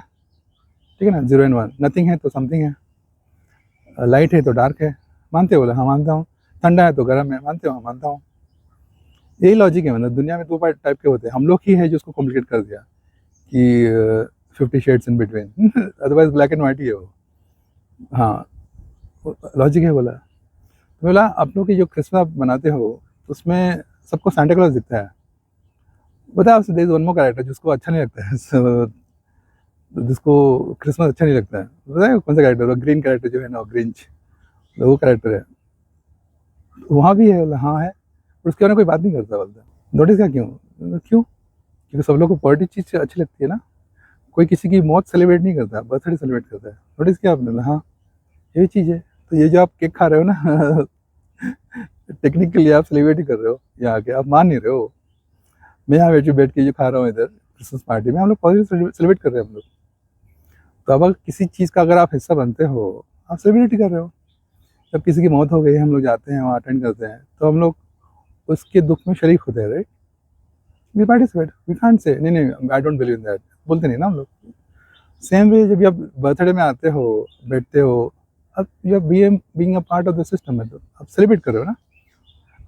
Speaker 1: ठीक है ना, जीरो एंड वन, नथिंग है तो समथिंग है, लाइट है तो डार्क है, मानते हो? बोला हाँ मानता हूँ। ठंडा है तो गर्म है, मानते हो? हाँ मानता हूँ। यही लॉजिक है, मतलब दुनिया में दो टाइप के होते हैं, हम लोग ही है जो उसको कॉम्प्लिकेट कर दिया कि 50 shades in between otherwise black and white ही है वो। हाँ, लॉजिक है। बोला तो बोला आप लोग की जो क्रिसमस मनाते हो उसमें सबको सांता क्लॉज दिखता है। पता है आपसे, there is one more character जिसको अच्छा नहीं लगता है जिसको क्रिसमस अच्छा नहीं लगता है, पता है कौन सा कैरेक्टर? ग्रीन कैरेक्टर जो है ना, ग्रिंच, वो कैरेक्टर है। वहाँ भी है, बोला हाँ है, पर उसके बारे में कोई बात नहीं करता, बोलता नोटिस क्या, क्यों? क्यों? क्योंकि सब लोग को पॉजिटिव चीज़ अच्छी लगती है ना। कोई किसी की मौत सेलिब्रेट नहीं करता, बर्थडे सेलिब्रेट करता है। नोटिस किया आपने? बोला हाँ, यही चीज़ है। तो ये जो आप केक खा रहे हो ना टेक्निकली आप सेलिब्रेट ही कर रहे हो, यहाँ के आप मान नहीं रहे हो। मैं यहाँ बैठ के जो खा रहा हूँ इधर क्रिसमस पार्टी में, हम लोग पॉजिटिव सेलिब्रेट कर रहे हैं हम लोग। तो अब किसी चीज़ का अगर आप हिस्सा बनते हो, आप सेलिब्रेट ही कर रहे हो। जब किसी की मौत हो गई, हम लोग जाते हैं वहाँ अटेंड करते हैं, तो हम लोग उसके दुख में शरीक होते हैं, right? We participate, we can't say नहीं नहीं I don't believe in that, बोलते नहीं ना हम लोग। सेम वे जब आप बर्थडे में आते हो, बैठते हो, अब you are being a part of the system है, तो आप सेलिब्रेट कर रहे हो ना।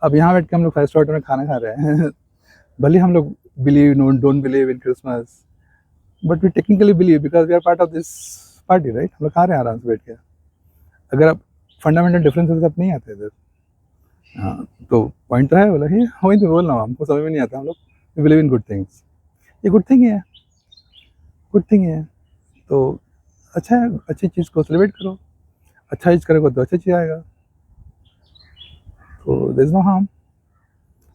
Speaker 1: अब यहाँ बैठ के हम लोग 5 स्टार होटल में खाना खा रहे हैं भले हम लोग believe no don't believe in Christmas, but we technically believe because we are part of this party, right? हम लोग खा रहे हैं आराम से बैठ के। अगर आप फंडामेंटल डिफरेंसेस आप नहीं आते इधर। हाँ, तो पॉइंट तो है, बोला ही वही तो बोल रहा हूँ, हमको समझ में नहीं आता, हम लोग बिलीव इन गुड थिंग्स। ये गुड थिंग है, गुड थिंग है। तो अच्छा है, अच्छी चीज़ को सेलिब्रेट करो, अच्छा चीज़ करोगे तो अच्छा चीज़ आएगा, तो देयर इज नो हार्म।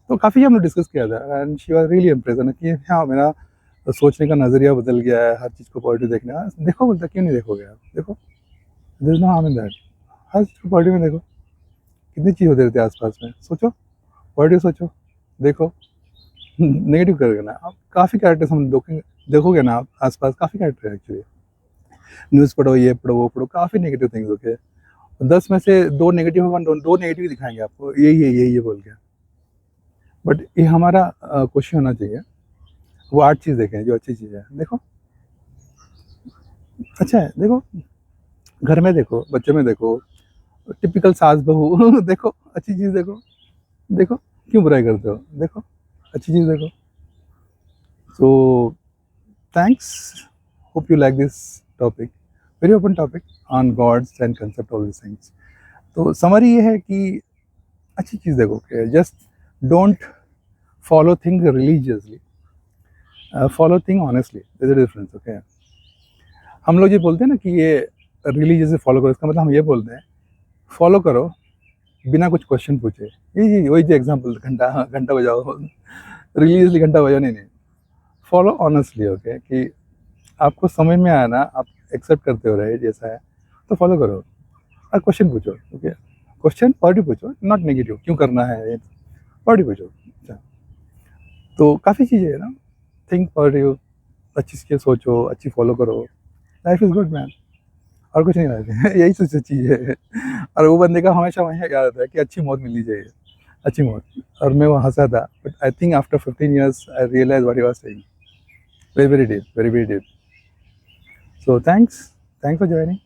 Speaker 1: तो काफ़ी हमने डिस्कस किया था and she was really impress कि हाँ, मेरा सोचने का नज़रिया बदल गया है, हर चीज़ को पॉजिटिव देखना। देखो, बोलता क्यों नहीं देखोगे आप? देखो, there is no harm in that. हर चीज़ को पॉजिटिव में देखो, कितनी चीज़ होती रहती है आसपास में, सोचो, पॉजिटिव सोचो, देखो नेगेटिव करोगे ना आप, काफ़ी कैरेक्टर्स हम देखोगे ना आप आसपास, काफ़ी कैरेक्टर है एक्चुअली। न्यूज़ पढ़ो, ये पढ़ो, वो पढ़ो, काफ़ी नेगेटिव थिंग्स होते हैं। 10 में से 2 नेगेटिव होगा, 2 नेगेटिव दिखाएंगे आपको, यही है, यही है बोल के। बट ये हमारा कोशिश होना चाहिए, वो 8 चीज़ देखें जो अच्छी चीज़ है। देखो, अच्छा है, देखो, घर में देखो, बच्चों में देखो, टिपिकल सास बहू देखो, अच्छी चीज़ देखो, देखो, क्यों बुराई करते हो? देखो, अच्छी चीज़ देखो। So thanks, hope you like this topic, very open topic on gods and concept of this things. तो समरी ये है कि अच्छी चीज़ देखो, just don't follow thing religiously, follow thing honestly, there is a difference, okay? हम लोग ये बोलते हैं ना कि ये रिलीजियसली फॉलो करो, इसका मतलब हम ये बोलते हैं फॉलो करो बिना कुछ क्वेश्चन पूछे। ये वही जो एग्जांपल, घंटा घंटा बजाओ रिलीजियसली घंटा बजाओ, नहीं नहीं, फॉलो ऑनेस्टली, ओके? कि आपको समझ में आया ना, आप एक्सेप्ट करते हो रहे जैसा है, तो फॉलो करो और क्वेश्चन पूछो, ओके? क्वेश्चन पॉजिटिव पूछो, नॉट नेगेटिव, क्यों करना है, पॉजिटिव पूछो। अच्छा, तो काफ़ी चीज़ें है ना, थिंक पॉजिटिव, अच्छी चीज़ें सोचो, अच्छी फॉलो करो, लाइफ इज़ गुड मैन, और कुछ नहीं लाइफ यही सबसे चीज़ है। और वो बंदे का हमेशा वहीं याद आता है कि अच्छी मौत मिलनी चाहिए, अच्छी मौत। और मैं वो हंसा था, but I think after 15 years I realize what he was saying, very very deep, very very deep. So thanks for joining.